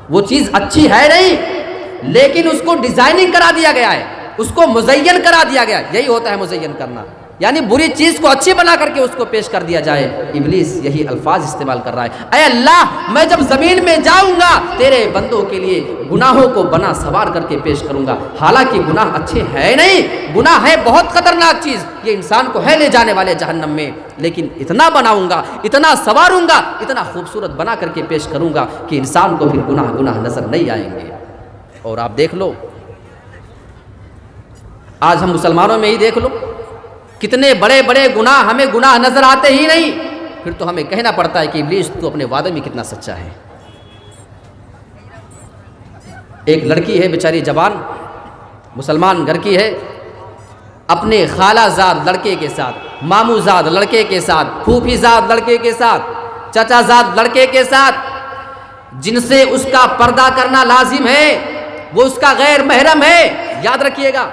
وہ چیز اچھی ہے نہیں لیکن اس کو ڈیزائننگ کرا دیا گیا ہے, اس کو مزین کرا دیا گیا. یہی ہوتا ہے مزین کرنا, یعنی بری چیز کو اچھی بنا کر کے اس کو پیش کر دیا جائے. ابلیس یہی الفاظ استعمال کر رہا ہے. اے اللہ, میں جب زمین میں جاؤں گا تیرے بندوں کے لیے گناہوں کو بنا سوار کر کے پیش کروں گا. حالانکہ گناہ اچھے ہے نہیں, گناہ ہے بہت خطرناک چیز, یہ انسان کو ہے لے جانے والے جہنم میں. لیکن اتنا بناؤں گا, اتنا سواروں گا, اتنا خوبصورت بنا کر کے پیش کروں گا کہ انسان کو پھر گناہ نظر نہیں آئیں گے. اور آپ دیکھ لو, آج ہم مسلمانوں میں ہی دیکھ لو, کتنے بڑے بڑے گناہ ہمیں گناہ نظر آتے ہی نہیں, پھر تو ہمیں کہنا پڑتا ہے کہ ابلیس تو اپنے وعدے میں کتنا سچا ہے. ایک لڑکی ہے بیچاری جوان, مسلمان گھر کی ہے, اپنے خالہ زاد لڑکے کے ساتھ, ماموں زاد لڑکے کے ساتھ, پھوپھی زاد لڑکے کے ساتھ, چچا زاد لڑکے کے ساتھ, جن سے اس کا پردہ کرنا لازم ہے, وہ اس کا غیر محرم ہے. یاد رکھیے گا,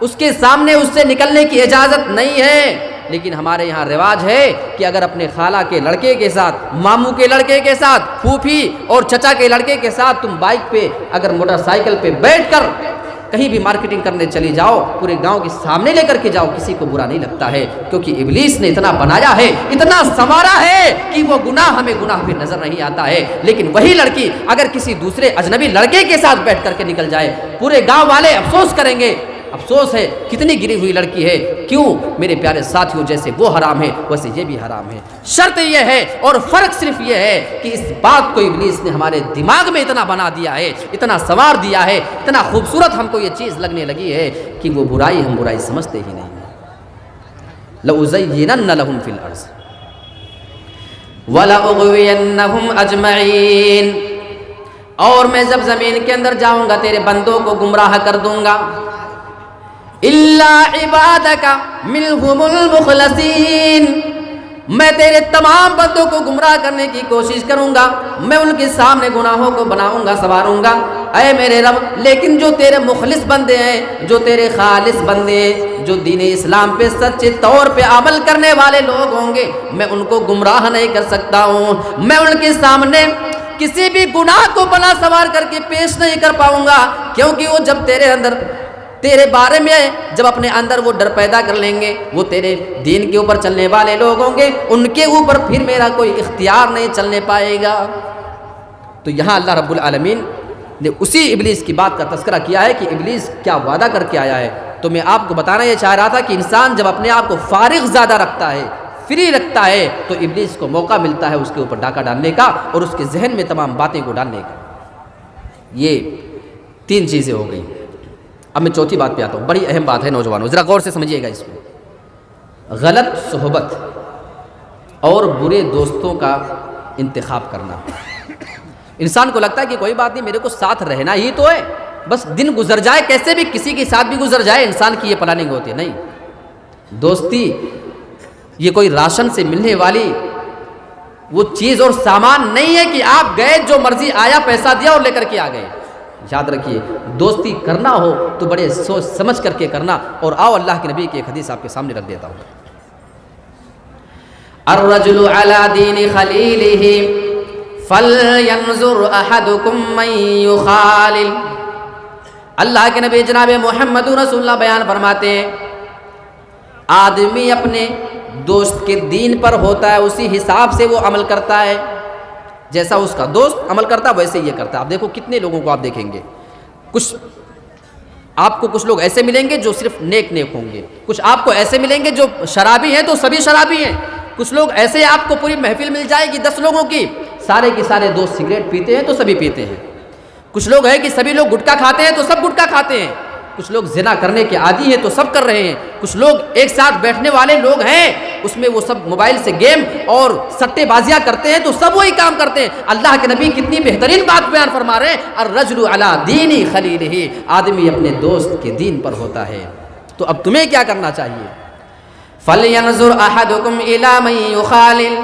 اس کے سامنے اس سے نکلنے کی اجازت نہیں ہے. لیکن ہمارے یہاں رواج ہے کہ اگر اپنے خالہ کے لڑکے کے ساتھ, ماموں کے لڑکے کے ساتھ, پھوپھی اور چچا کے لڑکے کے ساتھ تم بائک پہ, اگر موٹر سائیکل پہ بیٹھ کر کہیں بھی مارکیٹنگ کرنے چلی جاؤ، پورے گاؤں کے سامنے لے کر کے جاؤ، کسی کو برا نہیں لگتا ہے، کیونکہ ابلیس نے اتنا بنایا ہے، اتنا سنوارا ہے کہ وہ گناہ ہمیں گناہ بھی نظر نہیں آتا ہے۔ لیکن وہی لڑکی اگر کسی دوسرے اجنبی لڑکے کے ساتھ بیٹھ کر کے نکل جائے، پورے گاؤں والے افسوس کریں گے، افسوس ہے کتنی گری ہوئی لڑکی ہے۔ کیوں میرے پیارے ساتھیوں، جیسے وہ حرام ہے ویسے یہ بھی حرام ہے۔ شرط یہ ہے اور فرق صرف یہ ہے کہ اس بات کو ابلیس نے ہمارے دماغ میں اتنا بنا دیا ہے، اتنا سنوار دیا ہے، اتنا خوبصورت ہم کو یہ چیز لگنے لگی ہے کہ وہ برائی ہم برائی سمجھتے ہی نہیں۔ لَأُزَيِّنَنَّ لَهُمْ فِي الْأَرْضِ وَلَأُغْوِيَنَّهُمْ أَجْمَعِينَ، اور میں جب زمین کے اندر جاؤں گا تیرے بندوں کو گمراہ کر دوں گا، الا عبادک منہم المخلصین، میں تیرے تمام بندوں کو گمراہ کرنے کی کوشش کروں گا، میں ان کے سامنے گناہوں کو بناؤں گا، سنواروں گا، اے میرے رب، لیکن جو تیرے مخلص بندے ہیں، جو تیرے خالص بندے ہیں، جو دین اسلام پہ سچے طور پہ عمل کرنے والے لوگ ہوں گے، میں ان کو گمراہ نہیں کر سکتا ہوں، میں ان کے سامنے کسی بھی گناہ کو بنا سوار کر کے پیش نہیں کر پاؤں گا، کیونکہ وہ جب تیرے بارے میں جب اپنے اندر وہ ڈر پیدا کر لیں گے، وہ تیرے دین کے اوپر چلنے والے لوگ ہوں گے، ان کے اوپر پھر میرا کوئی اختیار نہیں چلنے پائے گا۔ تو یہاں اللہ رب العالمین نے اسی ابلیس کی بات کا تذکرہ کیا ہے کہ ابلیس کیا وعدہ کر کے آیا ہے۔ تو میں آپ کو بتانا یہ چاہ رہا تھا کہ انسان جب اپنے آپ کو فارغ زیادہ رکھتا ہے، فری رکھتا ہے، تو ابلیس کو موقع ملتا ہے اس کے اوپر ڈاکہ ڈالنے کا اور اس کے ذہن میں تمام باتیں کو ڈالنے کا۔ یہ 3 چیزیں ہو گئی۔ اب میں چوتھی بات پہ آتا ہوں، بڑی اہم بات ہے نوجوانوں، ذرا غور سے سمجھیے گا اس کو۔ غلط صحبت اور برے دوستوں کا انتخاب کرنا۔ انسان کو لگتا ہے کہ کوئی بات نہیں، میرے کو ساتھ رہنا ہی تو ہے، بس دن گزر جائے کیسے بھی، کسی کے ساتھ بھی گزر جائے، انسان کی یہ پلاننگ ہوتی ہے۔ نہیں، دوستی یہ کوئی راشن سے ملنے والی وہ چیز اور سامان نہیں ہے کہ آپ گئے، جو مرضی آیا پیسہ دیا اور لے کر کے آ گئے۔ یاد رکھیے، دوستی کرنا ہو تو بڑے سوچ سمجھ کر کے کرنا۔ اور آؤ اللہ کے نبی کی ایک حدیث آپ کے سامنے رکھ دیتا ہوں۔ الرجل على دین خلیلہ فلینظر احدکم من یخالل۔ اللہ کے نبی جناب محمد رسول اللہ بیان فرماتے ہیں، آدمی اپنے دوست کے دین پر ہوتا ہے، اسی حساب سے وہ عمل کرتا ہے، جیسا اس کا دوست عمل کرتا ہے ویسے یہ کرتا ہے۔ آپ دیکھو کتنے لوگوں کو آپ دیکھیں گے، آپ کو کچھ لوگ ایسے ملیں گے جو صرف نیک ہوں گے، کچھ آپ کو ایسے ملیں گے جو شرابی ہیں تو سبھی شرابی ہیں، کچھ لوگ ایسے آپ کو پوری محفل مل جائے گی 10 لوگوں کی، سارے کے سارے دوست سگریٹ پیتے ہیں تو سبھی پیتے ہیں، کچھ لوگ ہیں کہ سبھی لوگ گٹکا کھاتے ہیں تو سب گٹکا کھاتے ہیں، کچھ لوگ زنا کرنے کے عادی ہیں تو سب کر رہے ہیں، کچھ لوگ ایک ساتھ بیٹھنے والے لوگ ہیں اس میں وہ سب موبائل سے گیم اور سٹے بازیاں کرتے ہیں تو سب وہی کام کرتے ہیں۔ اللہ کے نبی کتنی بہترین بات بیان فرما رہے ہیں، الرجل علی دین خلیلہ، آدمی اپنے دوست کے دین پر ہوتا ہے۔ تو اب تمہیں کیا کرنا چاہیے؟ فَلْيَنْظُرْ أَحَدُكُمْ إِلَى مَنْ يُخَالِلْ،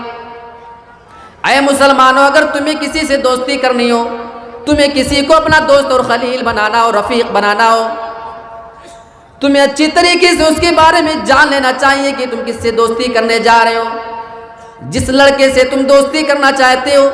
اے مسلمانوں، اگر تمہیں کسی سے دوستی کرنی ہو، تمہیں کسی کو اپنا دوست اور خلیل بنانا ہو، رفیق بنانا ہو، تمہیں اچھی طریقے سے اس کے بارے میں جان لینا چاہیے کہ تم کس سے دوستی کرنے جا رہے ہو۔ جس لڑکے سے تم دوستی کرنا چاہتے ہو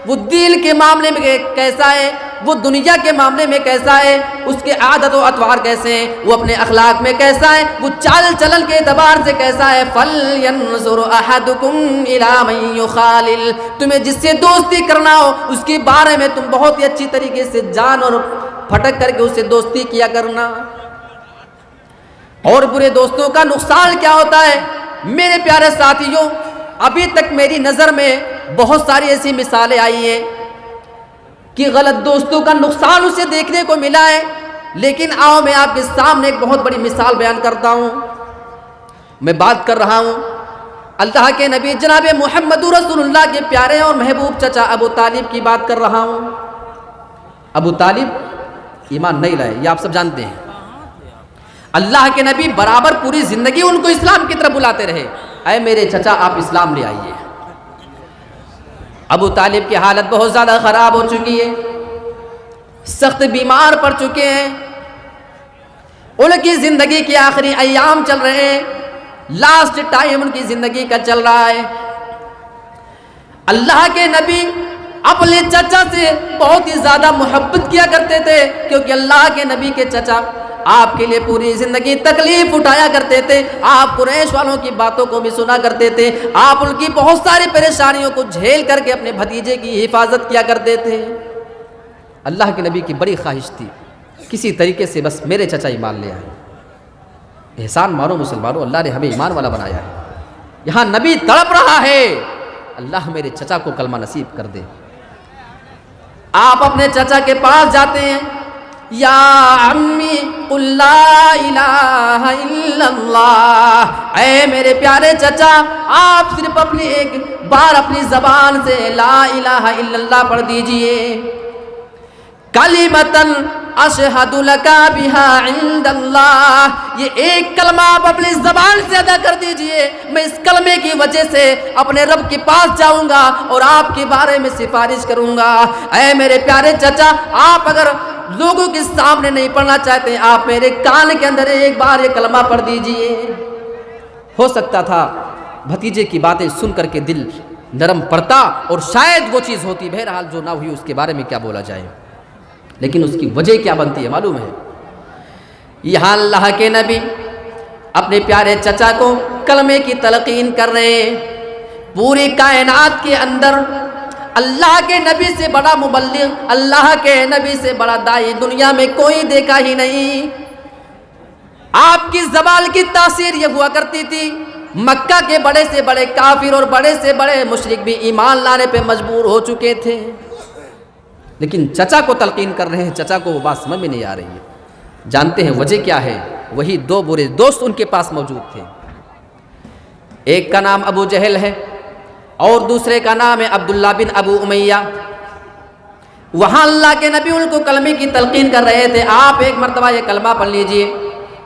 وہ دین کے معاملے میں کیسا ہے، وہ دنیا کے معاملے میں کیسا ہے، اس کے عادت و اطوار کیسے ہیں، وہ اپنے اخلاق میں کیسا ہے، وہ چال چلن کے اعتبار سے کیسا ہے۔ فَلْيَنْظُرْ أَحَدُكُمْ إِلَى مَنْ يُخَالِلْ، تمہیں جس سے دوستی کرنا ہو اس کے بارے میں تم بہت ہی اچھی طریقے سے جان اور پھٹک کر کے اس سے دوستی کیا کرنا۔ اور برے دوستوں کا نقصان کیا ہوتا ہے میرے پیارے ساتھیوں؟ ابھی تک میری نظر میں بہت ساری ایسی مثالیں آئی ہیں کہ غلط دوستوں کا نقصان اسے دیکھنے کو ملا ہے، لیکن آؤ میں آپ کے سامنے ایک بہت بڑی مثال بیان کرتا ہوں۔ میں بات کر رہا ہوں اللہ کے نبی جناب محمد رسول اللہ کے پیارے اور محبوب چچا ابو طالب کی بات کر رہا ہوں۔ ابو طالب ایمان نہیں لائے، یہ آپ سب جانتے ہیں۔ اللہ کے نبی برابر پوری زندگی ان کو اسلام کی طرف بلاتے رہے، اے میرے چچا آپ اسلام لے آئیے۔ ابو طالب کی حالت بہت زیادہ خراب ہو چکی ہے، سخت بیمار پڑ چکے ہیں، ان کی زندگی کے آخری ایام چل رہے ہیں، لاسٹ ٹائم ان کی زندگی کا چل رہا ہے۔ اللہ کے نبی اپنے چچا سے بہت ہی زیادہ محبت کیا کرتے تھے، کیونکہ اللہ کے نبی کے چچا آپ کے لیے پوری زندگی تکلیف اٹھایا کرتے تھے، آپ قریش والوں کی باتوں کو بھی سنا کرتے تھے، آپ ان کی بہت ساری پریشانیوں کو جھیل کر کے اپنے بھتیجے کی حفاظت کیا کرتے تھے۔ اللہ کے نبی کی بڑی خواہش تھی کسی طریقے سے بس میرے چچا ایمان لے آئے۔ احسان مانو مسلمانوں، اللہ نے ہمیں ایمان والا بنایا ہے۔ یہاں نبی تڑپ رہا ہے، اللہ میرے چچا کو کلمہ نصیب کر دے۔ آپ اپنے چچا کے پاس جاتے ہیں، یا عمی قل لا الہ الا اللہ، اے میرے پیارے چچا آپ صرف اپنی ایک بار اپنی زبان سے لا الہ الا اللہ پڑھ دیجئے، کلمۃ اشہد لک بہا عند اللہ، یہ ایک کلمہ آپ اپنی زبان سے ادا کر دیجئے، میں اس کلمے کی وجہ سے اپنے رب کے پاس جاؤں گا اور آپ کے بارے میں سفارش کروں گا۔ اے میرے پیارے چچا آپ اگر لوگوں کے سامنے نہیں پڑھنا چاہتے ہیں، آپ میرے کان کے اندر ایک بار یہ کلمہ پڑھ دیجئے۔ ہو سکتا تھا بھتیجے کی باتیں سن کر کے دل نرم پڑتا اور شاید وہ چیز ہوتی، بہرحال جو نہ ہوئی اس کے بارے میں کیا بولا جائے، لیکن اس کی وجہ کیا بنتی ہے معلوم ہے۔ یہاں اللہ کے نبی اپنے پیارے چچا کو کلمے کی تلقین کر رہے ہیں۔ پوری کائنات کے اندر اللہ کے نبی سے بڑا مبلغ، اللہ کے نبی سے بڑا داعی دنیا میں کوئی دیکھا ہی نہیں۔ آپ کی زبان کی تاثیر یہ ہوا کرتی تھی، مکہ کے بڑے سے بڑے کافر اور بڑے سے بڑے مشرک بھی ایمان لانے پہ مجبور ہو چکے تھے، لیکن چچا کو تلقین کر رہے ہیں، چچا کو وہ بات سمجھ میں نہیں آ رہی ہے۔ جانتے ہیں وجہ کیا ہے؟ وہی دو برے دوست ان کے پاس موجود تھے، ایک کا نام ابو جہل ہے اور دوسرے کا نام ہے عبداللہ بن ابو امیہ۔ وہاں اللہ کے نبی ان کو کلمے کی تلقین کر رہے تھے، آپ ایک مرتبہ یہ کلمہ پڑھ لیجئے،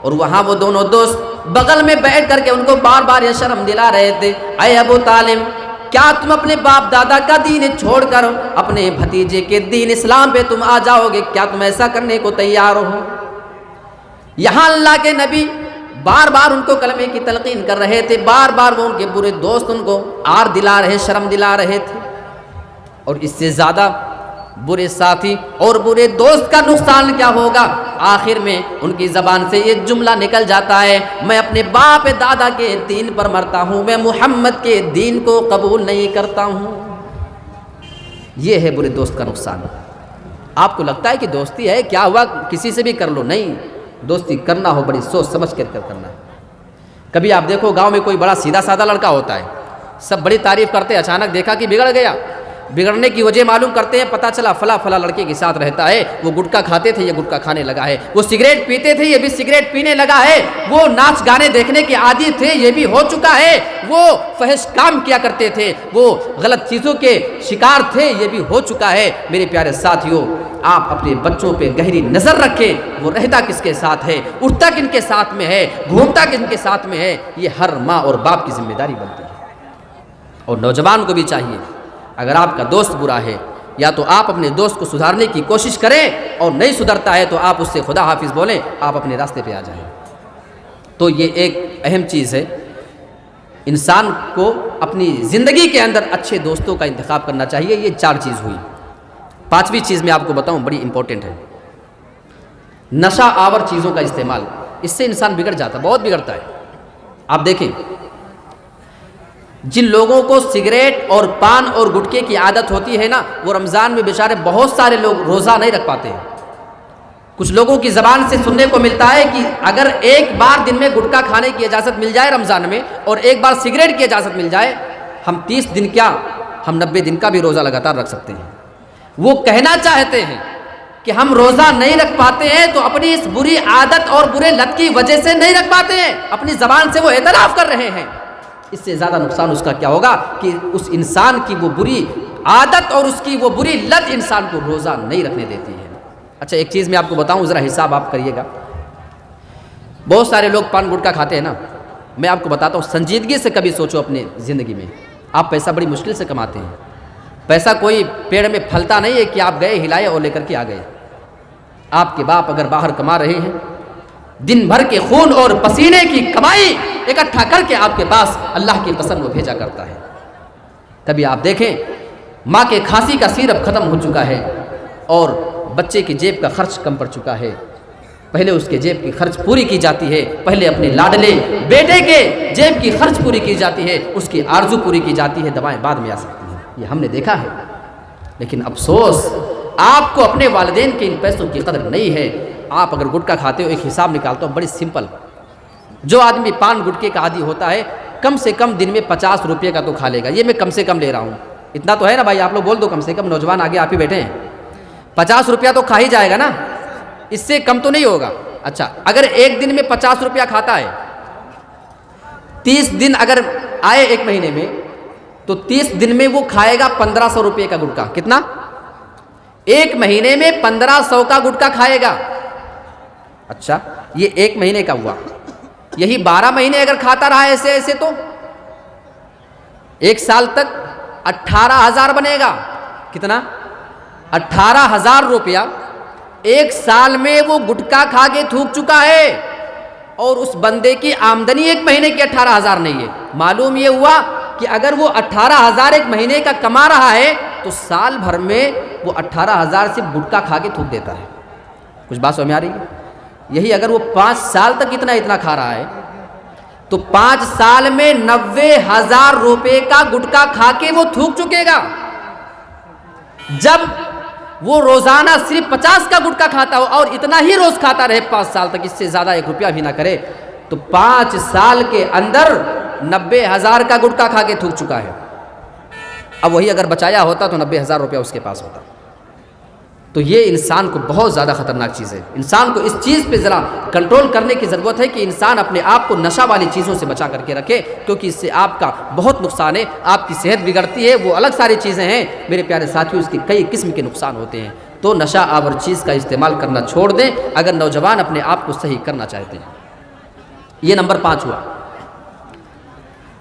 اور وہاں وہ دونوں دوست بغل میں بیٹھ کر کے ان کو بار بار یہ شرم دلا رہے تھے، اے ابو طالب کیا تم اپنے باپ دادا کا دین چھوڑ کر اپنے بھتیجے کے دین اسلام پہ تم آ جاؤ گے؟ کیا تم ایسا کرنے کو تیار ہو؟ یہاں اللہ کے نبی بار بار ان کو کلمے کی تلقین کر رہے تھے، بار بار وہ ان کے برے دوست ان کو آر دلا رہے، شرم دلا رہے تھے، اور اس سے زیادہ برے ساتھی اور برے دوست کا نقصان کیا ہوگا؟ آخر میں ان کی زبان سے یہ جملہ نکل جاتا ہے، میں اپنے باپ دادا کے دین پر مرتا ہوں، میں محمد کے دین کو قبول نہیں کرتا ہوں۔ یہ ہے برے دوست کا نقصان۔ آپ کو لگتا ہے کہ دوستی ہے، کیا ہوا کسی سے بھی کر لو، نہیں، دوستی کرنا ہو بڑی سوچ سمجھ کر کرنا ہے۔ کبھی آپ دیکھو گاؤں میں کوئی بڑا سیدھا سادہ لڑکا ہوتا ہے، سب بڑی تعریف کرتے، اچانک دیکھا کہ بگڑ گیا، بگڑنے کی وجہ معلوم کرتے ہیں، پتہ چلا فلاں لڑکے کے ساتھ رہتا ہے، وہ گٹکا کھاتے تھے یہ گٹکا کھانے لگا ہے، وہ سگریٹ پیتے تھے یہ بھی سگریٹ پینے لگا ہے، وہ ناچ گانے دیکھنے کے عادی تھے یہ بھی ہو چکا ہے، وہ فحش کام کیا کرتے تھے، وہ غلط چیزوں کے شکار تھے یہ بھی ہو چکا ہے۔ میرے پیارے ساتھیوں، آپ اپنے بچوں پہ گہری نظر رکھیں، وہ رہتا کس کے ساتھ ہے، اٹھتا کن کے ساتھ میں ہے، گھومتا کن کے ساتھ میں ہے، یہ ہر ماں اور باپ کی ذمہ داری بنتی ہے۔ اور نوجوان کو بھی چاہیے، اگر آپ کا دوست برا ہے یا تو آپ اپنے دوست کو سدھارنے کی کوشش کریں، اور نہیں سدھرتا ہے تو آپ اس سے خدا حافظ بولیں، آپ اپنے راستے پہ آ جائیں۔ تو یہ ایک اہم چیز ہے، انسان کو اپنی زندگی کے اندر اچھے دوستوں کا انتخاب کرنا چاہیے۔ یہ 4 چیز ہوئی۔ 5ویں چیز میں آپ کو بتاؤں، بڑی امپورٹنٹ ہے، نشہ آور چیزوں کا استعمال، اس سے انسان بگڑ جاتا ہے، بہت بگڑتا ہے۔ آپ دیکھیں جن لوگوں کو سگریٹ اور پان اور گٹکے کی عادت ہوتی ہے نا، وہ رمضان میں بیچارے بہت سارے لوگ روزہ نہیں رکھ پاتے ہیں۔ کچھ لوگوں کی زبان سے سننے کو ملتا ہے کہ اگر ایک بار دن میں گٹکا کھانے کی اجازت مل جائے رمضان میں، اور ایک بار سگریٹ کی اجازت مل جائے، ہم 30 دن کیا، ہم 90 دن کا بھی روزہ لگاتار رکھ سکتے ہیں۔ وہ کہنا چاہتے ہیں کہ ہم روزہ نہیں رکھ پاتے ہیں تو اپنی اس بری عادت اور برے لت کی وجہ سے نہیں رکھ پاتے ہیں، اپنی زبان سے وہ اعتراف کر رہے ہیں۔ اس سے زیادہ نقصان اس کا کیا ہوگا کہ اس انسان کی وہ بری عادت اور اس کی وہ بری لت انسان کو روزہ نہیں رکھنے دیتی ہے۔ اچھا ایک چیز میں آپ کو بتاؤں، ذرا حساب آپ کریے گا۔ بہت سارے لوگ پان گٹکا کھاتے ہیں نا، میں آپ کو بتاتا ہوں، سنجیدگی سے کبھی سوچو اپنے زندگی میں، آپ پیسہ بڑی مشکل سے کماتے ہیں، پیسہ کوئی پیڑ میں پھلتا نہیں ہے کہ آپ گئے ہلائے اور لے کر کے آ گئے۔ آپ کے باپ اگر باہر کما رہے ہیں، دن بھر کے خون اور پسینے کی کمائی اکٹھا کر کے آپ کے پاس اللہ کی قسم وہ بھیجا کرتا ہے۔ کبھی آپ دیکھیں ماں کے کھانسی کا سیرپ ختم ہو چکا ہے اور بچے کی جیب کا خرچ کم پڑ چکا ہے۔ پہلے اس کے جیب کی خرچ پوری کی جاتی ہے، پہلے اپنے لاڈلے بیٹے کے جیب کی خرچ پوری کی جاتی ہے، اس کی آرزو پوری کی جاتی ہے، دوائیں بعد میں آ سکتی ہیں، یہ ہم نے دیکھا ہے۔ لیکن افسوس آپ کو اپنے والدین کے ان پیسوں کی قدر نہیں ہے۔ آپ اگر گٹکا کھاتے ہو، ایک حساب نکالتا ہوں بڑی سمپل، جو آدمی پان گٹکے کا عادی ہوتا ہے کم سے کم دن میں 50 روپے کا تو کھا لے گا، یہ میں کم سے کم لے رہا ہوں، اتنا تو ہے نا بھائی، آپ لوگ بول دو کم سے کم، نوجوان آگے آپ ہی بیٹھے ہیں، 50 روپیہ تو کھا ہی جائے گا نا، اس سے کم تو نہیں ہوگا۔ اچھا اگر ایک دن میں 50 روپیہ کھاتا ہے، 30 دن اگر آئے ایک مہینے میں تو 30 دن میں وہ کھائے گا 1500 روپے کا گٹکا۔ کتنا؟ ایک مہینے میں 1500 کا گٹکا کھائے گا۔ اچھا یہ ایک مہینے کا ہوا، یہی 12 مہینے اگر کھاتا رہا ایسے ایسے تو ایک سال تک 18,000 بنے گا۔ کتنا؟ 18,000 روپیہ ایک سال میں وہ گٹکا کھا کے تھوک چکا ہے، اور اس بندے کی آمدنی ایک مہینے کی 18,000 نہیں ہے۔ معلوم یہ ہوا کہ اگر وہ 18,000 ایک مہینے کا کما رہا ہے تو سال بھر میں وہ 18,000 سے گٹکا کھا کے تھوک دیتا ہے۔ کچھ بات سمجھ میں آ رہی ہے؟ یہی اگر وہ 5 سال تک اتنا کھا رہا ہے تو 5 سال میں 90,000 روپے کا گٹکا کھا کے وہ تھوک چکے گا۔ جب وہ روزانہ صرف 50 کا گٹکا کھاتا ہو اور اتنا ہی روز کھاتا رہے 5 سال تک، اس سے زیادہ 1 روپیہ بھی نہ کرے، تو 5 سال کے اندر 90,000 کا گٹکا کھا کے تھوک چکا ہے۔ اب وہی اگر بچایا ہوتا تو 90,000 روپیہ اس کے پاس ہوتا۔ تو یہ انسان کو بہت زیادہ خطرناک چیز ہے۔ انسان کو اس چیز پہ ذرا کنٹرول کرنے کی ضرورت ہے کہ انسان اپنے آپ کو نشہ والی چیزوں سے بچا کر کے رکھے، کیونکہ اس سے آپ کا بہت نقصان ہے، آپ کی صحت بگڑتی ہے، وہ الگ ساری چیزیں ہیں میرے پیارے ساتھیوں، اس کے کئی قسم کے نقصان ہوتے ہیں۔ تو نشہ آور چیز کا استعمال کرنا چھوڑ دیں اگر نوجوان اپنے آپ کو صحیح کرنا چاہتے ہیں۔ یہ نمبر 5 ہوا۔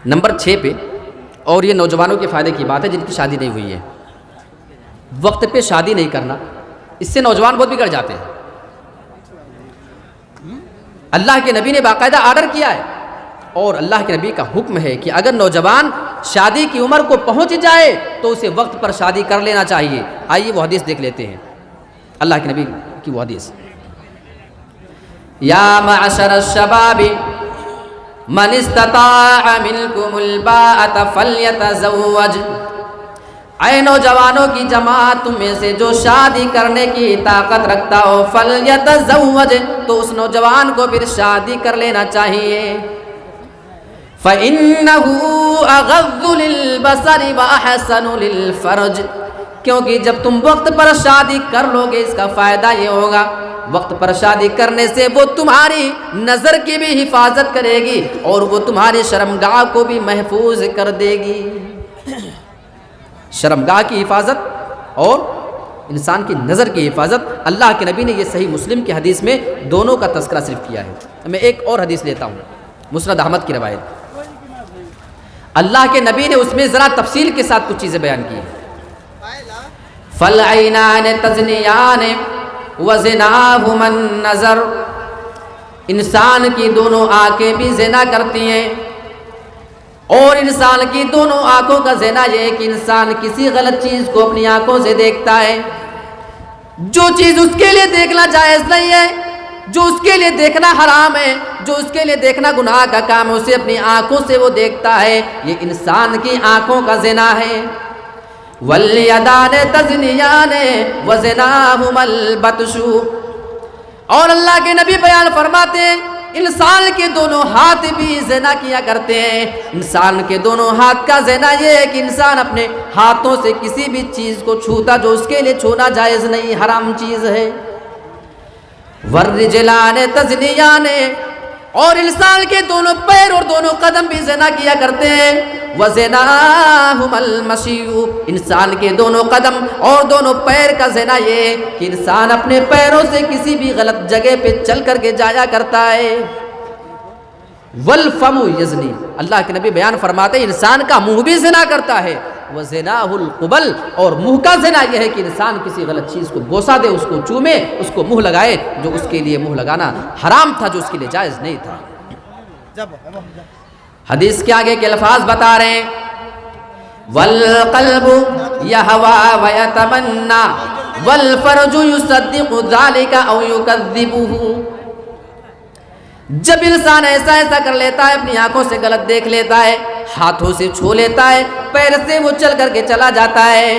نمبر 6 پہ، اور یہ نوجوانوں کے فائدے کی بات ہے جن کی شادی نہیں ہوئی ہے، وقت پہ شادی نہیں کرنا، اس سے نوجوان بہت بگڑ جاتے ہیں۔ اللہ کے نبی نے باقاعدہ آرڈر کیا ہے، اور اللہ کے نبی کا حکم ہے کہ اگر نوجوان شادی کی عمر کو پہنچ جائے تو اسے وقت پر شادی کر لینا چاہیے۔ آئیے وہ حدیث دیکھ لیتے ہیں، اللہ کے نبی کی وہ حدیث۔ یا معشر الشباب من استطاع منکم الباءۃ فلیتزوج، اے نوجوانوں کی جماعت، تم میں سے جو شادی کرنے کی طاقت رکھتا ہو، فلیتزوج، تو اس نوجوان کو پھر شادی کر لینا چاہیے۔ فَإِنَّهُ أَغَضُّ لِلْبَصَرِ وَأَحْسَنُ لِلْفَرْجِ، کیونکہ جب تم وقت پر شادی کر لو گے اس کا فائدہ یہ ہوگا، وقت پر شادی کرنے سے وہ تمہاری نظر کی بھی حفاظت کرے گی اور وہ تمہاری شرمگاہ کو بھی محفوظ کر دے گی۔ شرمگاہ کی حفاظت اور انسان کی نظر کی حفاظت، اللہ کے نبی نے یہ صحیح مسلم کی حدیث میں دونوں کا تذکرہ صرف کیا ہے۔ میں ایک اور حدیث لیتا ہوں، مسند احمد کی روایت، اللہ کے نبی نے اس میں ذرا تفصیل کے ساتھ کچھ چیزیں بیان کی ہیں۔ فَالْعَيْنَانِ تَزْنِيَانِ وَزِنَاهُمَا النَّظَرُ، انسان کی دونوں آنکھیں بھی زنا کرتی ہیں، اور انسان کی دونوں آنکھوں کا زنا یہ ہے کہ انسان کسی غلط چیز کو اپنی آنکھوں سے دیکھتا ہے، جو چیز اس کے لیے دیکھنا جائز نہیں ہے، جو اس کے لیے دیکھنا حرام ہے، جو اس کے لیے دیکھنا گناہ کا کام ہے، اسے اپنی آنکھوں سے وہ دیکھتا ہے، یہ انسان کی آنکھوں کا زنا ہے۔ وَالْيَدَانِ تَزْنِيَانِ وَزِنَاهُمَا الْبَطْشُ، اور اللہ کے نبی بیان فرماتے ہیں انسان کے دونوں ہاتھ بھی زنا کیا کرتے ہیں۔ انسان کے دونوں ہاتھ کا زنا یہ ہے کہ انسان اپنے ہاتھوں سے کسی بھی چیز کو چھوتا جو اس کے لیے چھونا جائز نہیں، حرام چیز ہے۔ وَالرِّجْلَانِ تَزْنِيَانِ، اور انسان کے دونوں پیر اور دونوں قدم بھی زنا کیا کرتے ہیں۔ وَزِنَاهُمَا الْمَشِيُّ، انسان کے دونوں قدم اور دونوں پیر کا زنا یہ ہے کہ انسان اپنے پیروں سے کسی بھی غلط جگہ پہ چل کر کے جایا کرتا ہے۔ وَالْفَمُ يَزْنِي، اللہ کے نبی بیان فرماتے ہیں انسان کا منہ بھی زنا کرتا ہے۔ وَزِنَاهُ الْقُبَلُ، اور منہ کا زنا یہ ہے کہ انسان کسی غلط چیز کو بوسہ دے، اس کو چومے، اس کو منہ لگائے جو اس کے لیے منہ لگانا حرام تھا، جو اس کے لیے جائز نہیں تھا۔ حدیث کے آگے کے الفاظ بتا رہے ہیں والقلب یہوا ویتمنا والفرج یصدق ذلك او یکذبہ. جب انسان ایسا ایسا کر لیتا ہے، اپنی آنکھوں سے غلط دیکھ لیتا ہے، ہاتھوں سے چھو لیتا ہے، پیر سے وہ چل کر کے چلا جاتا ہے،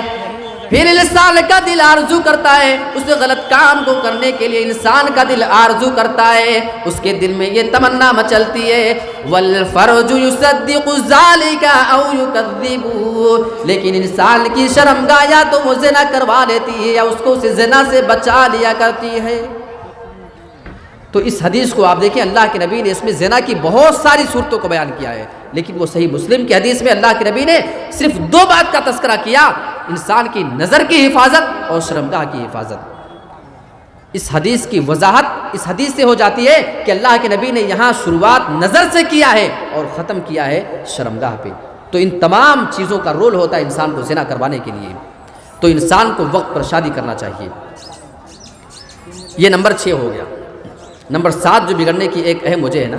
پھر انسان کا دل آرزو کرتا ہے اس غلط کام کو کرنے کے لیے، انسان کا دل آرزو کرتا ہے، اس کے دل میں یہ تمنا مچلتی ہے والفرج یصدق ذلك او یکذب، لیکن انسان کی شرمگاہ یا تو وہ زنا کروا لیتی ہے یا اس کو اس زنا سے بچا لیا کرتی ہے. تو اس حدیث کو آپ دیکھیں، اللہ کے نبی نے اس میں زنا کی بہت ساری صورتوں کو بیان کیا ہے، لیکن وہ صحیح مسلم کی حدیث میں اللہ کے نبی نے صرف 2 بات کا تذکرہ کیا، انسان کی نظر کی حفاظت اور شرمگاہ کی حفاظت. اس حدیث کی وضاحت اس حدیث سے ہو جاتی ہے کہ اللہ کے نبی نے یہاں شروعات نظر سے کیا ہے اور ختم کیا ہے شرمگاہ پہ. تو ان تمام چیزوں کا رول ہوتا ہے انسان کو زنا کروانے کے لیے. تو انسان کو وقت پر شادی کرنا چاہیے. یہ نمبر 6 ہو گیا. نمبر 7 جو بگڑنے کی ایک اہم وجہ ہے نا،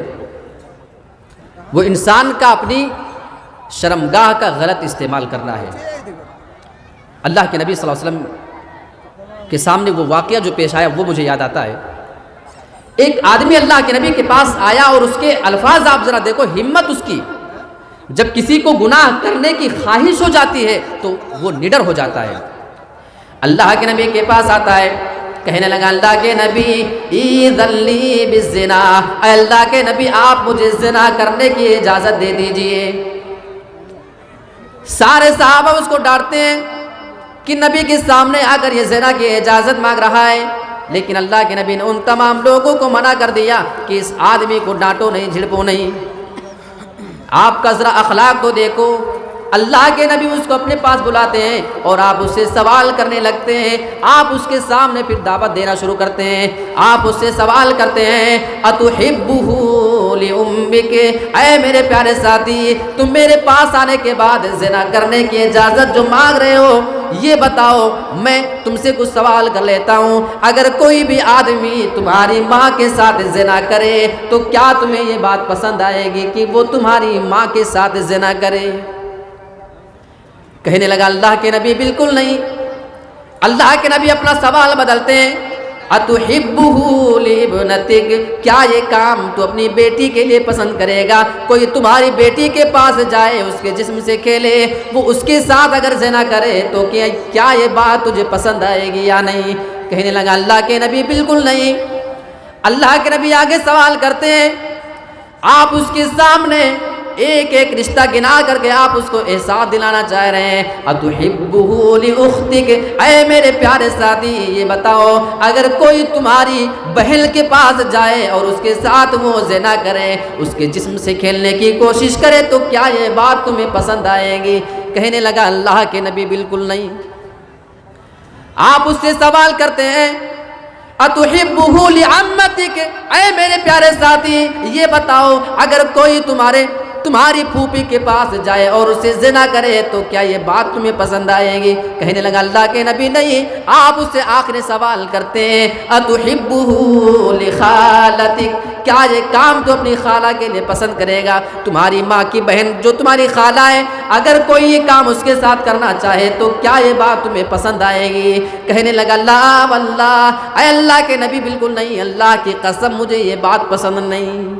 وہ انسان کا اپنی شرمگاہ کا غلط استعمال کرنا ہے. اللہ کے نبی صلی اللہ علیہ وسلم کے سامنے وہ واقعہ جو پیش آیا وہ مجھے یاد آتا ہے. ایک آدمی اللہ کے نبی کے پاس آیا اور اس کے الفاظ آپ ذرا دیکھو، ہمت اس کی. جب کسی کو گناہ کرنے کی خواہش ہو جاتی ہے تو وہ نڈر ہو جاتا ہے. اللہ کے نبی کے پاس آتا ہے، کہنے لگا اللہ کے نبی ایذن لی بالزنا، اے اللہ کے نبی آپ مجھے زنا کرنے کی اجازت دے دیجئے. سارے صحابہ اس کو ڈانٹتے ہیں کہ نبی کے سامنے آ کر یہ زنا کی اجازت مانگ رہا ہے، لیکن اللہ کے نبی نے ان تمام لوگوں کو منع کر دیا کہ اس آدمی کو ڈانٹو نہیں، جھڑپو نہیں. آپ کا ذرا اخلاق تو دیکھو. اللہ کے نبی اس کو اپنے پاس بلاتے ہیں اور آپ اس سے سوال کرنے لگتے ہیں. آپ اس کے سامنے پھر دعوت دینا شروع کرتے ہیں. آپ اس سے سوال کرتے ہیں اتحبہ لامک، اے میرے پیارے ساتھی تم میرے پاس آنے کے بعد زنا کرنے کی اجازت جو مانگ رہے ہو، یہ بتاؤ میں تم سے کچھ سوال کر لیتا ہوں. اگر کوئی بھی آدمی تمہاری ماں کے ساتھ زنا کرے تو کیا تمہیں یہ بات پسند آئے گی کہ وہ تمہاری ماں کے ساتھ زنا کرے؟ کہنے لگا اللہ کے نبی بالکل نہیں. اللہ کے نبی اپنا سوال بدلتے ہیں اتحبہ لابنتک، کیا یہ کام تو اپنی بیٹی کے لیے پسند کرے گا؟ کوئی تمہاری بیٹی کے پاس جائے، اس کے جسم سے کھیلے، وہ اس کے ساتھ اگر زنا کرے تو کیا یہ بات تجھے پسند آئے گی یا نہیں؟ کہنے لگا اللہ کے نبی بالکل نہیں. اللہ کے نبی آگے سوال کرتے ہیں، آپ اس کے سامنے ایک ایک رشتہ گنا کر کے آپ اس کو احساس دلانا چاہ رہے ہیں. اتحبہ لاختک، اے میرے پیارے ساتھی یہ بتاؤ اگر کوئی تمہاری بہن کے پاس جائے اور اس کے ساتھ وہ زنا کرے، اس کے جسم سے کھیلنے کی کوشش کرے تو کیا یہ بات تمہیں پسند آئے گی؟ کہنے لگا اللہ کے نبی بالکل نہیں. آپ اس سے سوال کرتے ہیں اتحبہ لعمتک، اے میرے پیارے ساتھی یہ بتاؤ اگر کوئی تمہاری پھوپھی کے پاس جائے اور اسے زنا کرے تو کیا یہ بات تمہیں پسند آئے گی؟ کہنے لگا اللہ کے نبی نہیں. آپ اس سے آخری سوال کرتے ہیں اتحبہ لخالتک، کیا یہ کام تو اپنی خالہ کے لیے پسند کرے گا؟ تمہاری ماں کی بہن جو تمہاری خالہ ہے، اگر کوئی یہ کام اس کے ساتھ کرنا چاہے تو کیا یہ بات تمہیں پسند آئے گی؟ کہنے لگا لا واللہ، اے اللہ کے نبی بالکل نہیں، اللہ کی قسم مجھے یہ بات پسند نہیں.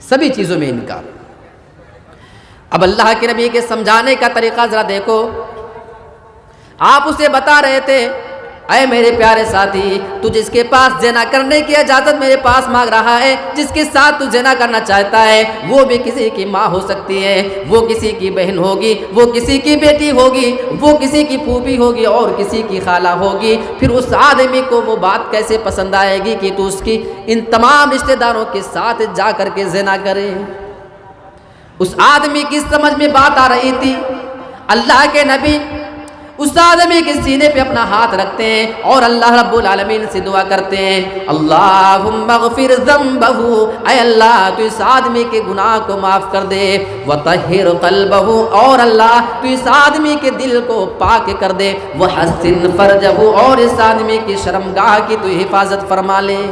سبھی چیزوں میں انکار. اب اللہ کے نبی کے سمجھانے کا طریقہ ذرا دیکھو. آپ اسے بتا رہے تھے اے میرے پیارے ساتھی تو جس کے پاس زنا کرنے کی اجازت میرے پاس مانگ رہا ہے، جس کے ساتھ تو زنا کرنا چاہتا ہے، وہ بھی کسی کی ماں ہو سکتی ہے، وہ کسی کی بہن ہوگی، وہ کسی کی بیٹی ہوگی، وہ کسی کی پھوپھی ہوگی اور کسی کی خالہ ہوگی. پھر اس آدمی کو وہ بات کیسے پسند آئے گی کہ تو اس کی ان تمام رشتہ داروں کے ساتھ جا کر کے زنا کرے؟ اس آدمی کی سمجھ میں بات آ رہی تھی. اللہ کے نبی اس آدمی کے سینے پہ اپنا ہاتھ رکھتے ہیں اور اللہ رب العالمین سے دعا کرتے ہیں اللہم اغفر ذنبہ، اے اللہ تو اس آدمی کے گناہ کو معاف کر دے، وطہر قلبہ، اور اللہ تو اس آدمی کے دل کو پاک کر دے، وحسن فرجہ، اور اس آدمی کی شرمگاہ کی تو حفاظت فرما لے.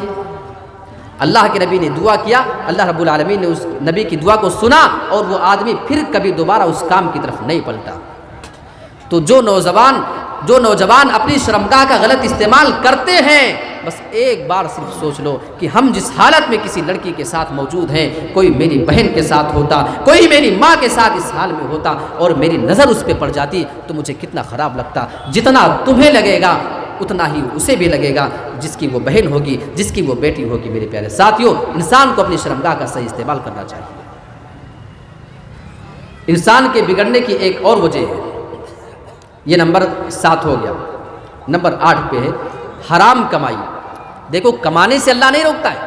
اللہ کے نبی نے دعا کیا، اللہ رب العالمین نے اس نبی کی دعا کو سنا اور وہ آدمی پھر کبھی دوبارہ اس کام کی طرف نہیں پلٹا۔ تو جو نوجوان اپنی شرمگاہ کا غلط استعمال کرتے ہیں، بس ایک بار صرف سوچ لو کہ ہم جس حالت میں کسی لڑکی کے ساتھ موجود ہیں، کوئی میری بہن کے ساتھ ہوتا، کوئی میری ماں کے ساتھ اس حال میں ہوتا اور میری نظر اس پہ پڑ جاتی تو مجھے کتنا خراب لگتا۔ جتنا تمہیں لگے گا اتنا ہی اسے بھی لگے گا، جس کی وہ بہن ہوگی، جس کی وہ بیٹی ہوگی۔ میرے پیارے ساتھیوں، انسان کو اپنی شرمگاہ کا صحیح استعمال کرنا چاہیے۔ انسان کے بگڑنے کی ایک اور وجہ ہے، یہ نمبر 7 ہو گیا۔ نمبر 8 پہ ہے حرام کمائی۔ دیکھو، کمانے سے اللہ نہیں روکتا ہے،